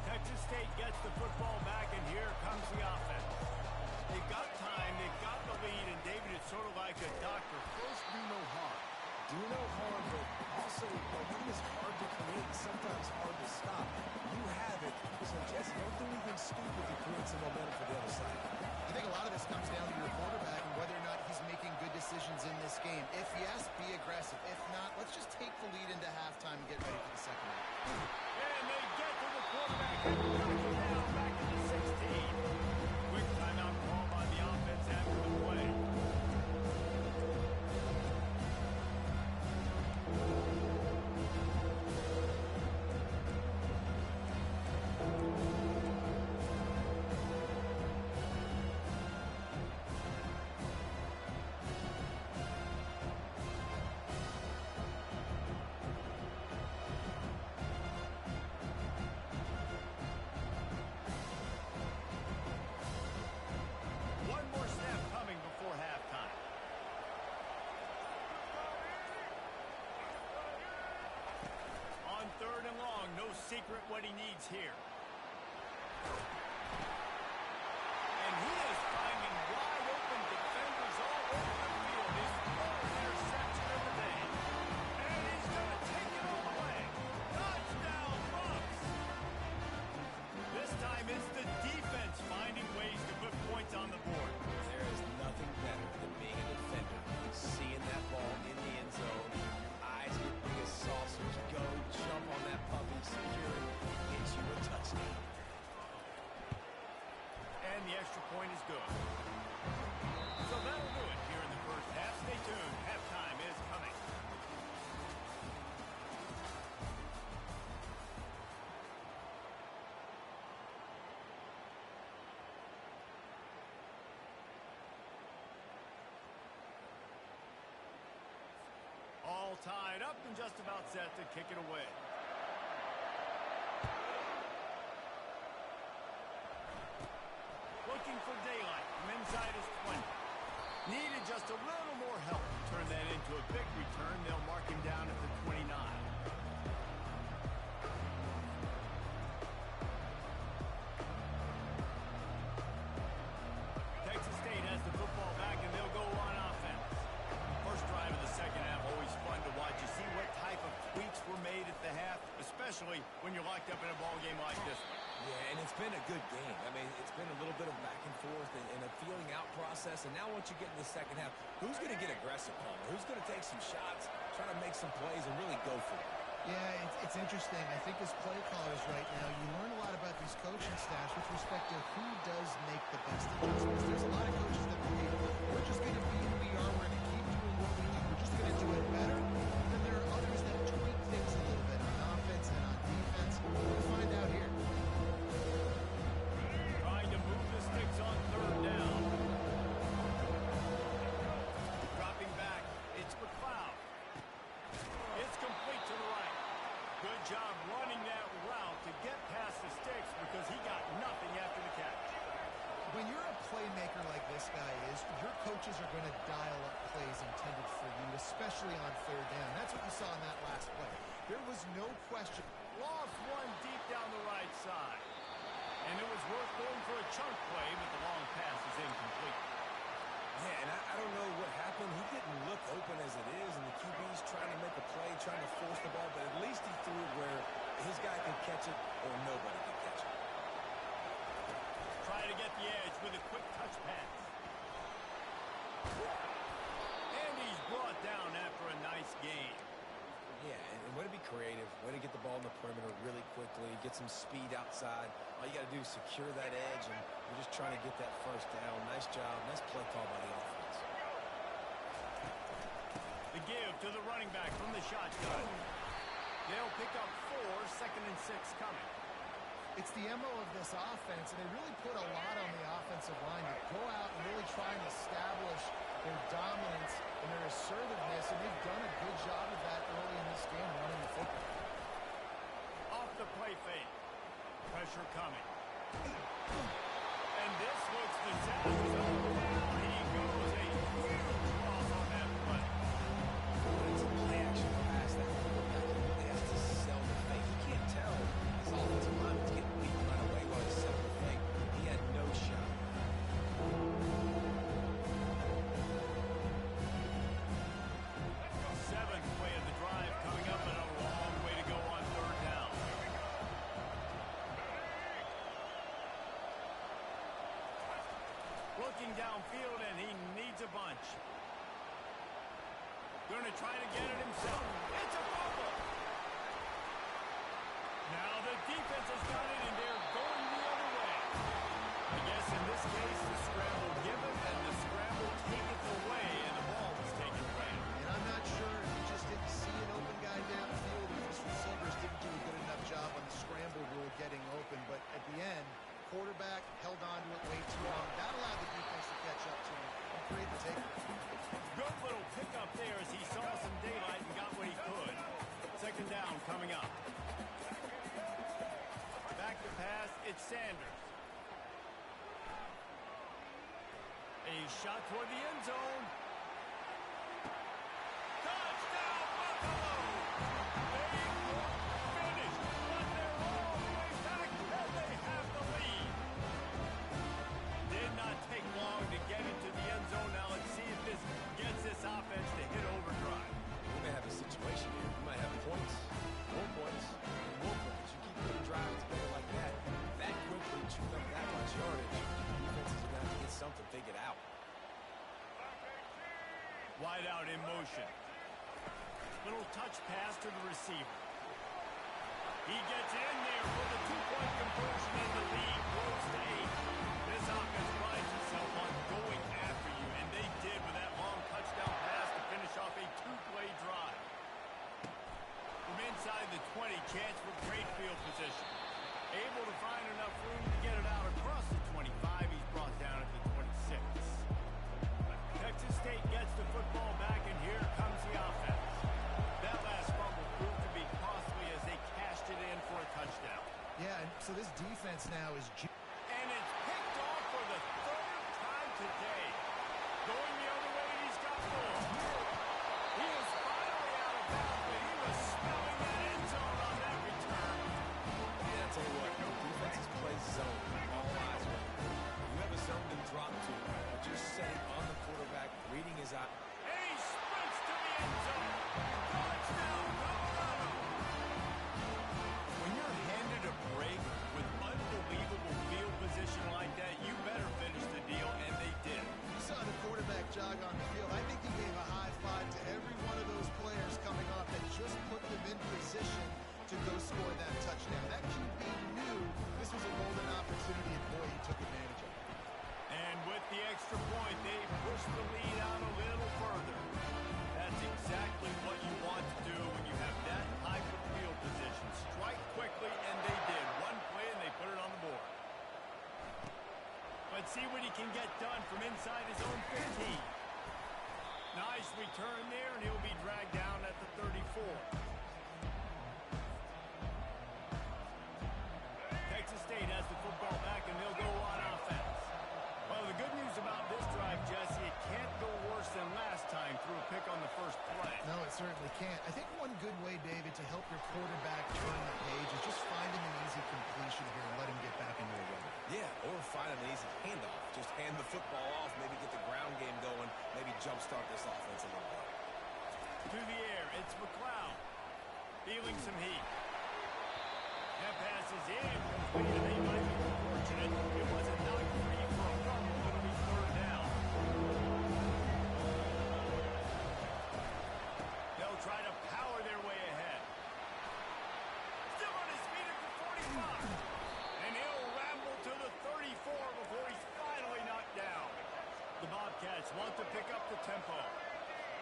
Texas State gets the football back, and here comes the offense. They've got time, they've got the lead, and David, it's sort of like a doctor. First, do no harm. Do no harm, but also, momentum is hard to create, sometimes hard to stop. You have it, so Jesse, don't do anything stupid to create some momentum for the other side. I think a lot of this comes down to your quarterback and whether or not he's making good decisions in this game. If yes, be aggressive. If not, let's just take the lead into halftime and get ready for the second half. And they get to the quarterback and knock him down back to the 16. Quick timeout call by the offense after the play. One more snap coming before halftime. On third and long, no secret what he needs here. And he is finding wide open defenders all over the field. His fourth interception of the day. And he's going to take it all the way. Touchdown, Bucks! This time it's the defense finding ways to put points on the board. There is nothing better than being a defender, seeing that ball in the end zone, your eyes get big as saucers, go jump on that puppy, secure it, get you a touchdown. And the extra point is good. So that'll do it here in the first half. Stay tuned. Halftime is coming. All tied up and just about set to kick it away. Looking for daylight from inside his 20. Needed just a little more help to turn that into a big return. They'll mark him down at the 29. Texas State has the football back, and they'll go on offense. First drive of the second half, always fun to watch. You see what type of tweaks were made at the half, especially when you're locked up in a ball game like this one. Yeah, and it's been a good game. I mean, it's been a little bit of back and forth and a feeling out process. And now once you get in the second half, who's going to get aggressive, Palmer? Who's going to take some shots, try to make some plays, and really go for it? Yeah, it's interesting. I think as play callers right now, you learn a lot about these coaching staffs with respect to who does make the best adjustments. There's a lot of coaches that believe we're just going to be who we are. We're going to keep doing what we do. We're just going to do it better. And there are others that tweak things a little bit on offense and on defense. We'll find out here. Trying to move the sticks on third down. Dropping back, it's McLeod. It's complete to the right. Good job when you're a playmaker like this guy is, your coaches are going to dial up plays intended for you, especially on third down. That's what you saw in that last play. There was no question. Lost one deep down the right side. And it was worth going for a chunk play, but the long pass is incomplete. Yeah, and I don't know what happened. He didn't look open as it is, and the QB's trying to make a play, trying to force the ball, but at least he threw it where his guy could catch it or nobody could catch it. Try to get the edge with a quick touch pass. And he's brought down after a nice game. Yeah, and way to be creative, way to get the ball in the perimeter really quickly, get some speed outside. All you got to do is secure that edge, and we're just trying to get that first down. Nice job. Nice play call by the offense. The give to the running back from the shotgun. They'll pick up 4, 2nd and 6 coming. It's the MO of this offense, and they really put a lot on the offensive line to go out and really try and establish their dominance and their assertiveness, and they've done a good job of that early in this game running the football. Off the play fake. Pressure coming. And this looks disastrous. Down he goes. A huge loss on that play. It's a play action pass. That quarterback really has to sell the fake. You can't tell his offensive line is getting beat right away while he's selling the fake. He had no shot. 7th play of the drive coming up, and a long way to go on 3rd down. Looking downfield, and he needs a bunch. Going to try to get it himself. It's a fumble. Now the defense has got it, and they're going the other way. I guess in this case, the scramble given and the scramble taken away, and the ball was taken away. And I'm not sure if he just didn't see an open guy downfield, or his receivers didn't do a good enough job on the scramble rule getting open. But at the end, quarterback held on to it way too long. That allowed the defense to catch up to him and create the takeaway. Good little pickup there as he saw some daylight and got what he could. 2nd down coming up. Back to pass, it's Sanders. A shot toward the end zone. Touchdown, Buffalo! They look finished, but they're all the way back, and they have the lead. Did not take long to get into the end zone. Now let's see if this gets this offense to hit overdrive. We may have a situation here. We might have points, more points, and more points. You keep putting drives together like that quickly, chewing up that much yardage. Defenses are going to have to get something figured out. Wide out in motion. Little touch pass to the receiver. He gets in there for the 2-point conversion, and the lead grows to 8. This offense prides itself on going after you, and they did with that long touchdown pass to finish off a 2-play drive. From inside the 20, chance for great field position. Able to find enough room to get it out across the 25. He's brought down at the 26. Texas State gets the football back, and here comes the offense. That last fumble proved to be costly as they cashed it in for a touchdown. Yeah, and so this defense now is... And it's picked off for the 3rd time today. Going the other way, and he's got more. He is finally out of bounds, but he was smelling that end zone on that return. Yeah, I'll tell you what, defenses play zone. All eyes on you. You have a zone to drop to, but you're setting on the quarterback, reading his eye. And he sprints to the end zone. Touchdown, Colorado. When you're handed a break with unbelievable field position like that, you better finish the deal, and they did. You saw the quarterback jog on the field. I think he gave a high five to every one of those players coming off that just put them in position to go score that touchdown. That QB knew this was a golden opportunity, and boy, he took advantage of it. And with the extra point, they push the lead out a little further. That's exactly what you want to do when you have that type of field position. Strike quickly, and they did. One play, and they put it on the board. Let's see what he can get done from inside his own 15. Nice return there, and he'll be dragged down at the 34. Texas State has the football back, and they'll go on offense. certainly can't. I think one good way, David, to help your quarterback turn the page is just find him an easy completion here and let him get back into a rhythm. Yeah, or find an easy handoff. Just hand the football off, maybe get the ground game going, maybe jumpstart this offense a little bit. To the air, it's McLeod. Feeling some heat. That pass is in. Complete, and they might be fortunate. It wasn't knocked free for a fumble. It'll be third down. They'll try to power their way ahead. Still on his feet at the 45. And he'll ramble to the 34 before he's finally knocked down. The Bobcats want to pick up the tempo.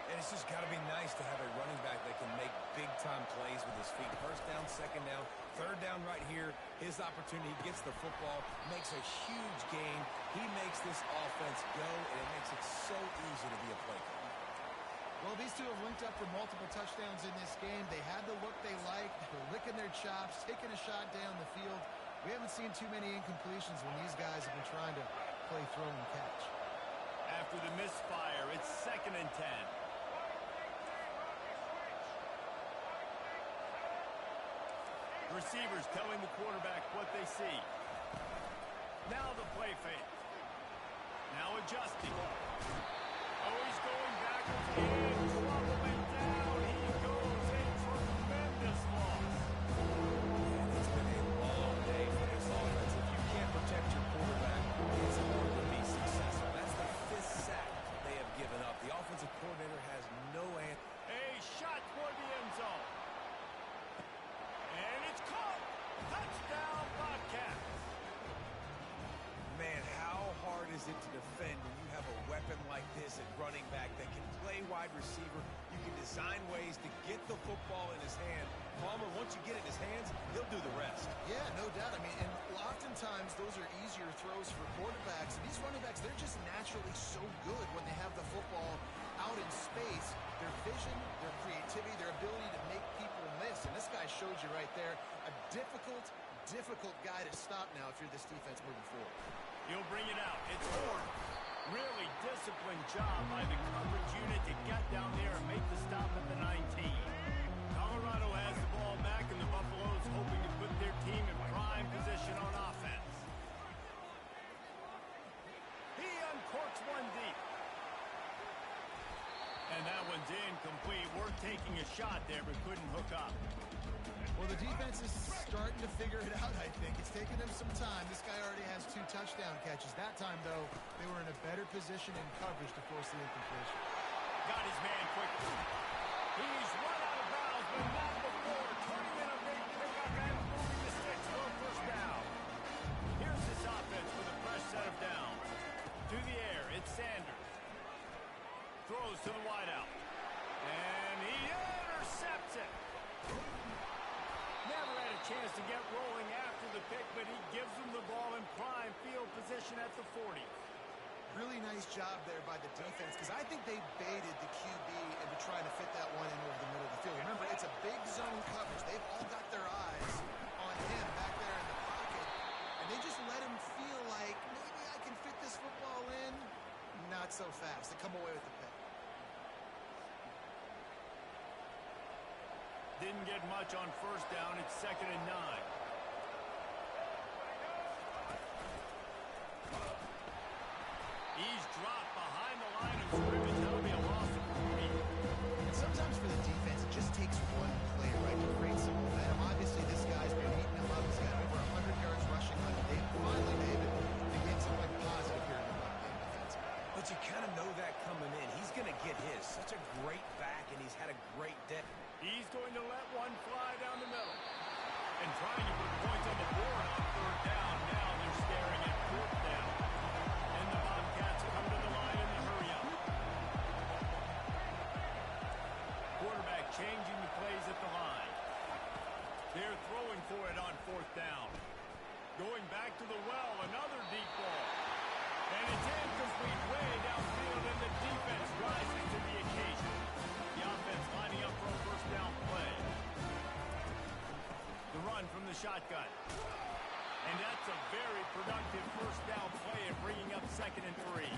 And it's just got to be nice to have a running back that can make big-time plays with his feet. First down, second down, third down right here. His opportunity, he gets the football, makes a huge gain. He makes this offense go, and it makes it so easy to be a play caller. Well, these two have linked up for multiple touchdowns in this game. They had the look they liked. They're licking their chops, taking a shot down the field. We haven't seen too many incompletions when these guys have been trying to play throw and catch. After the misfire, it's 2nd and 10. Receivers telling the quarterback what they see. Now the play fake. Now adjusting. Oh, he's going backwards in. Trouble and down. He goes. A tremendous loss. And it's been a long day for this offense. If you can't protect your quarterback, it's hard to be successful. That's the 5th sack they have given up. The offensive coordinator has no answer. A shot toward the end zone. And it's caught. Touchdown, Bobcats. Man, how hard is it to defend when you have a weapon like this at running back that can play wide receiver? You can design ways to get the football in his hand. Palmer, once you get it in his hands, he'll do the rest. Yeah, no doubt. I mean, and oftentimes those are easier throws for quarterbacks. These running backs, they're just naturally so good when they have the football out in space. Their vision, their creativity, their ability to make people miss. And this guy showed you right there, a difficult guy to stop now if you're this defense moving forward. He'll bring it out. It's Ford. Really disciplined job by the coverage unit to get down there and make the stop at the 19. Colorado has the ball back, and the Buffaloes hoping to put their team in prime position on offense. He uncorks one deep. And that one's incomplete. We're taking a shot there, but couldn't hook up. Well, the defense is starting to figure it out, I think. It's taken them some time. This guy already has 2 touchdown catches. That time, though, they were in a better position in coverage to force the incompletion. Got his man quickly. He's run out of bounds, but not before. Turning in a big pickup and moving the sticks for a first down. Here's this offense with a fresh set of downs. To the air, it's Sanders. Throws to the wideout. And he intercepts it. Never had a chance to get rolling after the pick, but he gives them the ball in prime field position at the 40. Really nice job there by the defense, because I think they baited the QB into trying to fit that one in over the middle of the field. Remember, it's a big zone coverage. They've all got their eyes on him back there in the pocket, and they just let him feel like, maybe I can fit this football in. Not so fast. They come away with the pick. Didn't get much on first down. It's 2nd and 9. He's dropped behind the line of scrimmage. That'll be a loss of 3. And sometimes for the defense, it just takes one play, right, to create some momentum. Obviously, this guy's been eating him up. He's got over 100 yards rushing on the day. Finally, David, to get something positive here in the run game defense. But you kind of know that coming in. He's going to get his. Such a great back, and he's had a great day. He's going to let one fly down the middle. And trying to put points on the board on 3rd down. Now they're staring at 4th down. And the Bobcats come to the line in the hurry-up. Quarterback changing the plays at the line. They're throwing for it on 4th down. Going back to the well, another deep ball. And it's incomplete way downfield, and the defense rises to the occasion. The offense lining up for a first down play. The run from the shotgun. And that's a very productive first down play and bringing up 2nd and 3.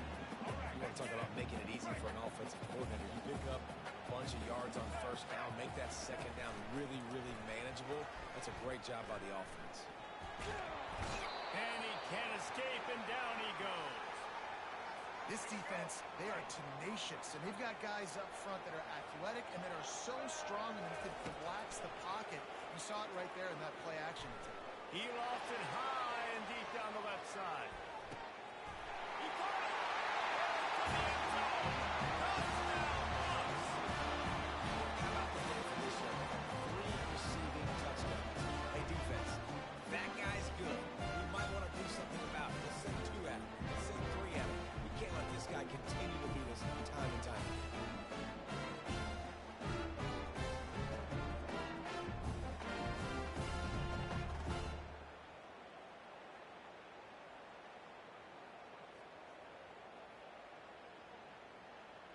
You want to talk about making it easy for an offensive coordinator. You pick up a bunch of yards on first down, make that second down really, really manageable. That's a great job by the offense. And he can't escape, and down he goes. This defense, they are tenacious, and they've got guys up front that are athletic and that are so strong and that can collapse the pocket. You saw it right there in that play action attempt. He lofted high and deep down the left side. He caught it! To the end zone! Touchdown, Bucks! How about the day for this show? 3 receiving touchdowns. Hey, defense, that guy's good. We might want to do something about it. Let's send 2 at him. Let's send 3 at him. We can't let this guy continue to beat us time and time again.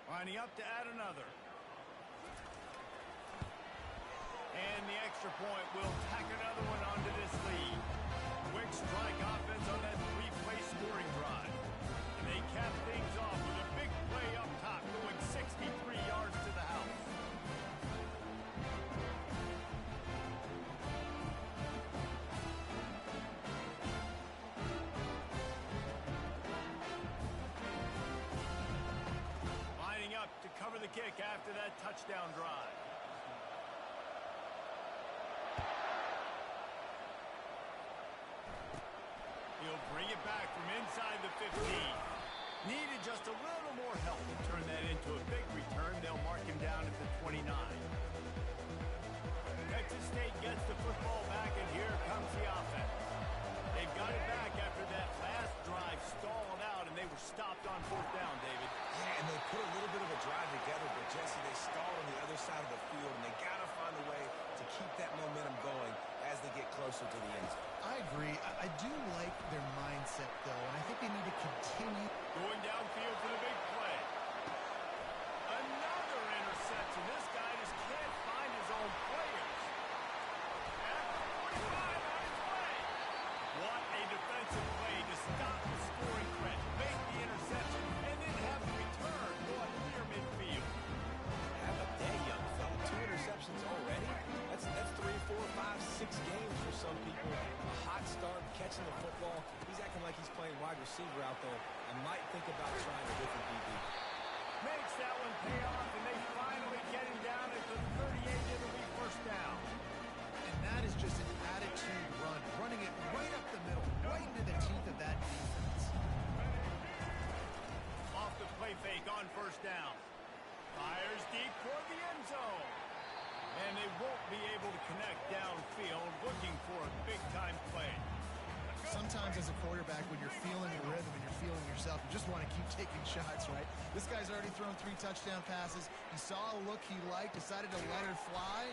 Lining up to add another. And the extra point will tack another one onto this lead. Quick strike offense on that 3-play scoring drive. And they cap things off with a big play up top, going 63 yards to the house. To cover the kick after that touchdown drive. He'll bring it back from inside the 15. Needed just a little more help to turn that into a big return. They'll mark him down at the 29. Texas State gets the football back, and here comes the offense. They've got it back after that last drive stalled out, and they were stopped on 4th down, David. Yeah, and they put a little bit of a drive together, but Jesse, they stalled on the other side of the field, and they got to find a way to keep that momentum going as they get closer to the end zone. I agree. I do like their mindset, though, and I think they need to continue. Going downfield for the big play. Another interception. This guy just can't find his own players. At the 45 on his way. What a defensive play to stop the scoring threat, make the interception, and then have the return go up near midfield. Have a day, young fella. 2 interceptions already? That's 3, 4, 5, 6 games for some people. A hot start, catching the football. He's acting like he's playing wide receiver out there and might think about trying a different DB. Makes that one pay off, and they finally get him down at the 38. It'll be 1st down. And that is just an attitude run, running it right up the middle, right into the teeth of that defense. Off the play fake on 1st down. Fires deep toward the end zone. And they won't be able to connect downfield, looking for a big-time play. Sometimes as a quarterback, when you're feeling the rhythm and you're feeling yourself, you just want to keep taking shots, right? This guy's already thrown 3 touchdown passes. He saw a look he liked, decided to let her fly.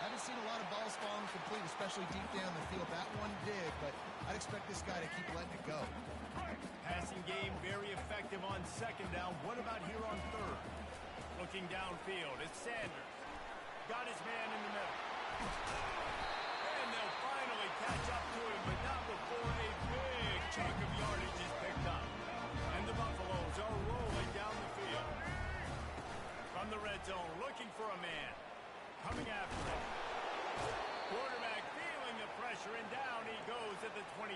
Haven't seen a lot of balls falling complete, especially deep down the field. That one did, but I'd expect this guy to keep letting it go. Passing game very effective on 2nd down. What about here on 3rd? Looking downfield, it's Sanders. Got his man in the middle. And they'll finally catch up to him, but not before a big chunk of yardage is picked up. And the Buffaloes are rolling down the field. From the red zone, looking for a man. Coming after him. Quarterback feeling the pressure, and down he goes at the 22.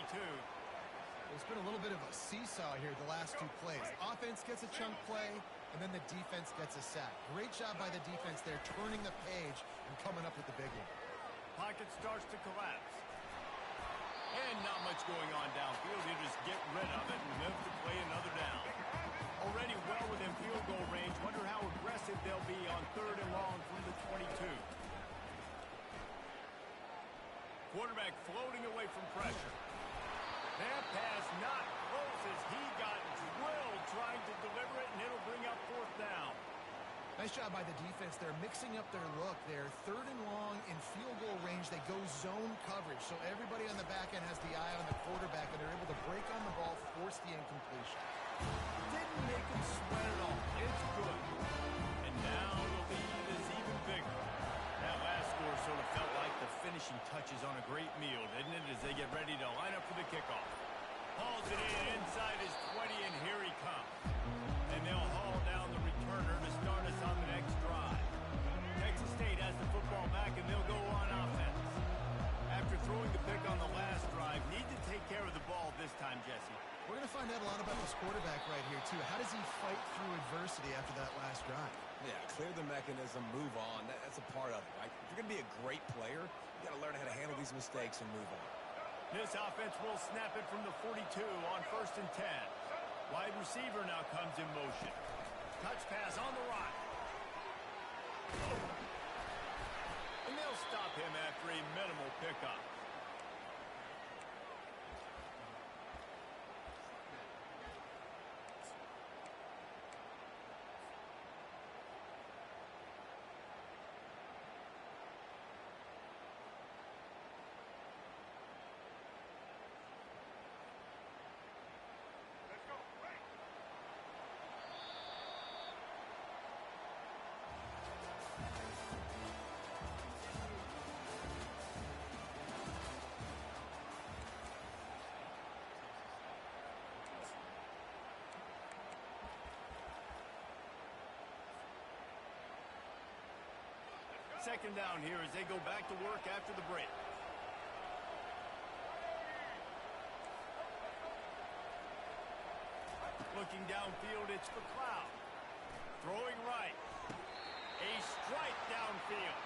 It's been a little bit of a seesaw here the last 2 plays. Offense gets a chunk play, and then the defense gets a sack. Great job by the defense there, turning the page and coming up with the big one. Pocket starts to collapse. And not much going on downfield. You just get rid of it and live to play another down. Already well within field goal range. Wonder how aggressive they'll be on 3rd and long from the 22. Quarterback floating away from pressure. That pass not close as he got drilled trying to deliver it, and it'll bring up 4th down. Nice job by the defense. They're mixing up their look. They're 3rd and long in field goal range. They go zone coverage, so everybody on the back end has the eye on the quarterback, and they're able to break on the ball, force the incompletion. Didn't make him sweat at all. It's good. And now the lead is even bigger. That last score sort of felt like the finishing touches on a great meal, didn't it, as they get ready to line up for the kickoff. Hauls it in inside his 20, and here he comes. And they'll haul down the returner to start us on the next drive. Texas State has the football back, and they'll go on offense. After throwing the pick on the last drive, need to take care of the ball this time, Jesse. We're going to find out a lot about this quarterback right here, too. How does he fight through adversity after that last drive? Yeah, clear the mechanism, move on. That's a part of it, right? If you're going to be a great player, you got to learn how to handle these mistakes and move on. This offense will snap it from the 42 on 1st and 10. Wide receiver now comes in motion. Touch pass on the right. And they'll stop him after a minimal pickup. Second down here as they go back to work after the break. Looking downfield, it's for Cloud. Throwing right. A strike downfield.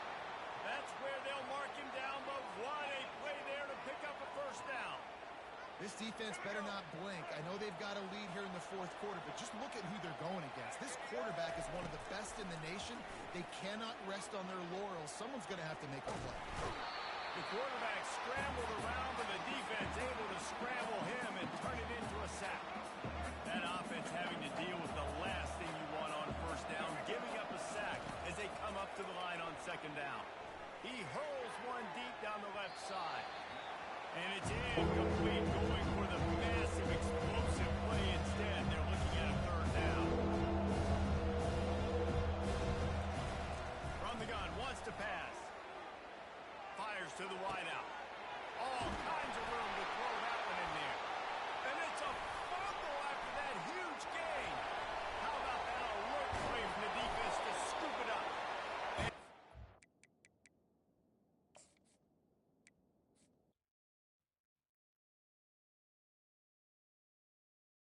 That's where they'll mark him down, but what a play there to pick up a first down. This defense better not blink. I know they've got a lead here in the fourth quarter, but just look at who they're going against. This quarterback is one of the best in the nation. They cannot rest on their laurels. Someone's going to have to make a play. The quarterback scrambled around, but the defense able to scramble him and turn it into a sack. That offense having to deal with the last thing you want on first down, giving up a sack as they come up to the line on second down. He hurls one deep down the left side. And it's incomplete, going for the massive explosive play instead. They're looking at a third down. From the gun, wants to pass. Fires to the wideout.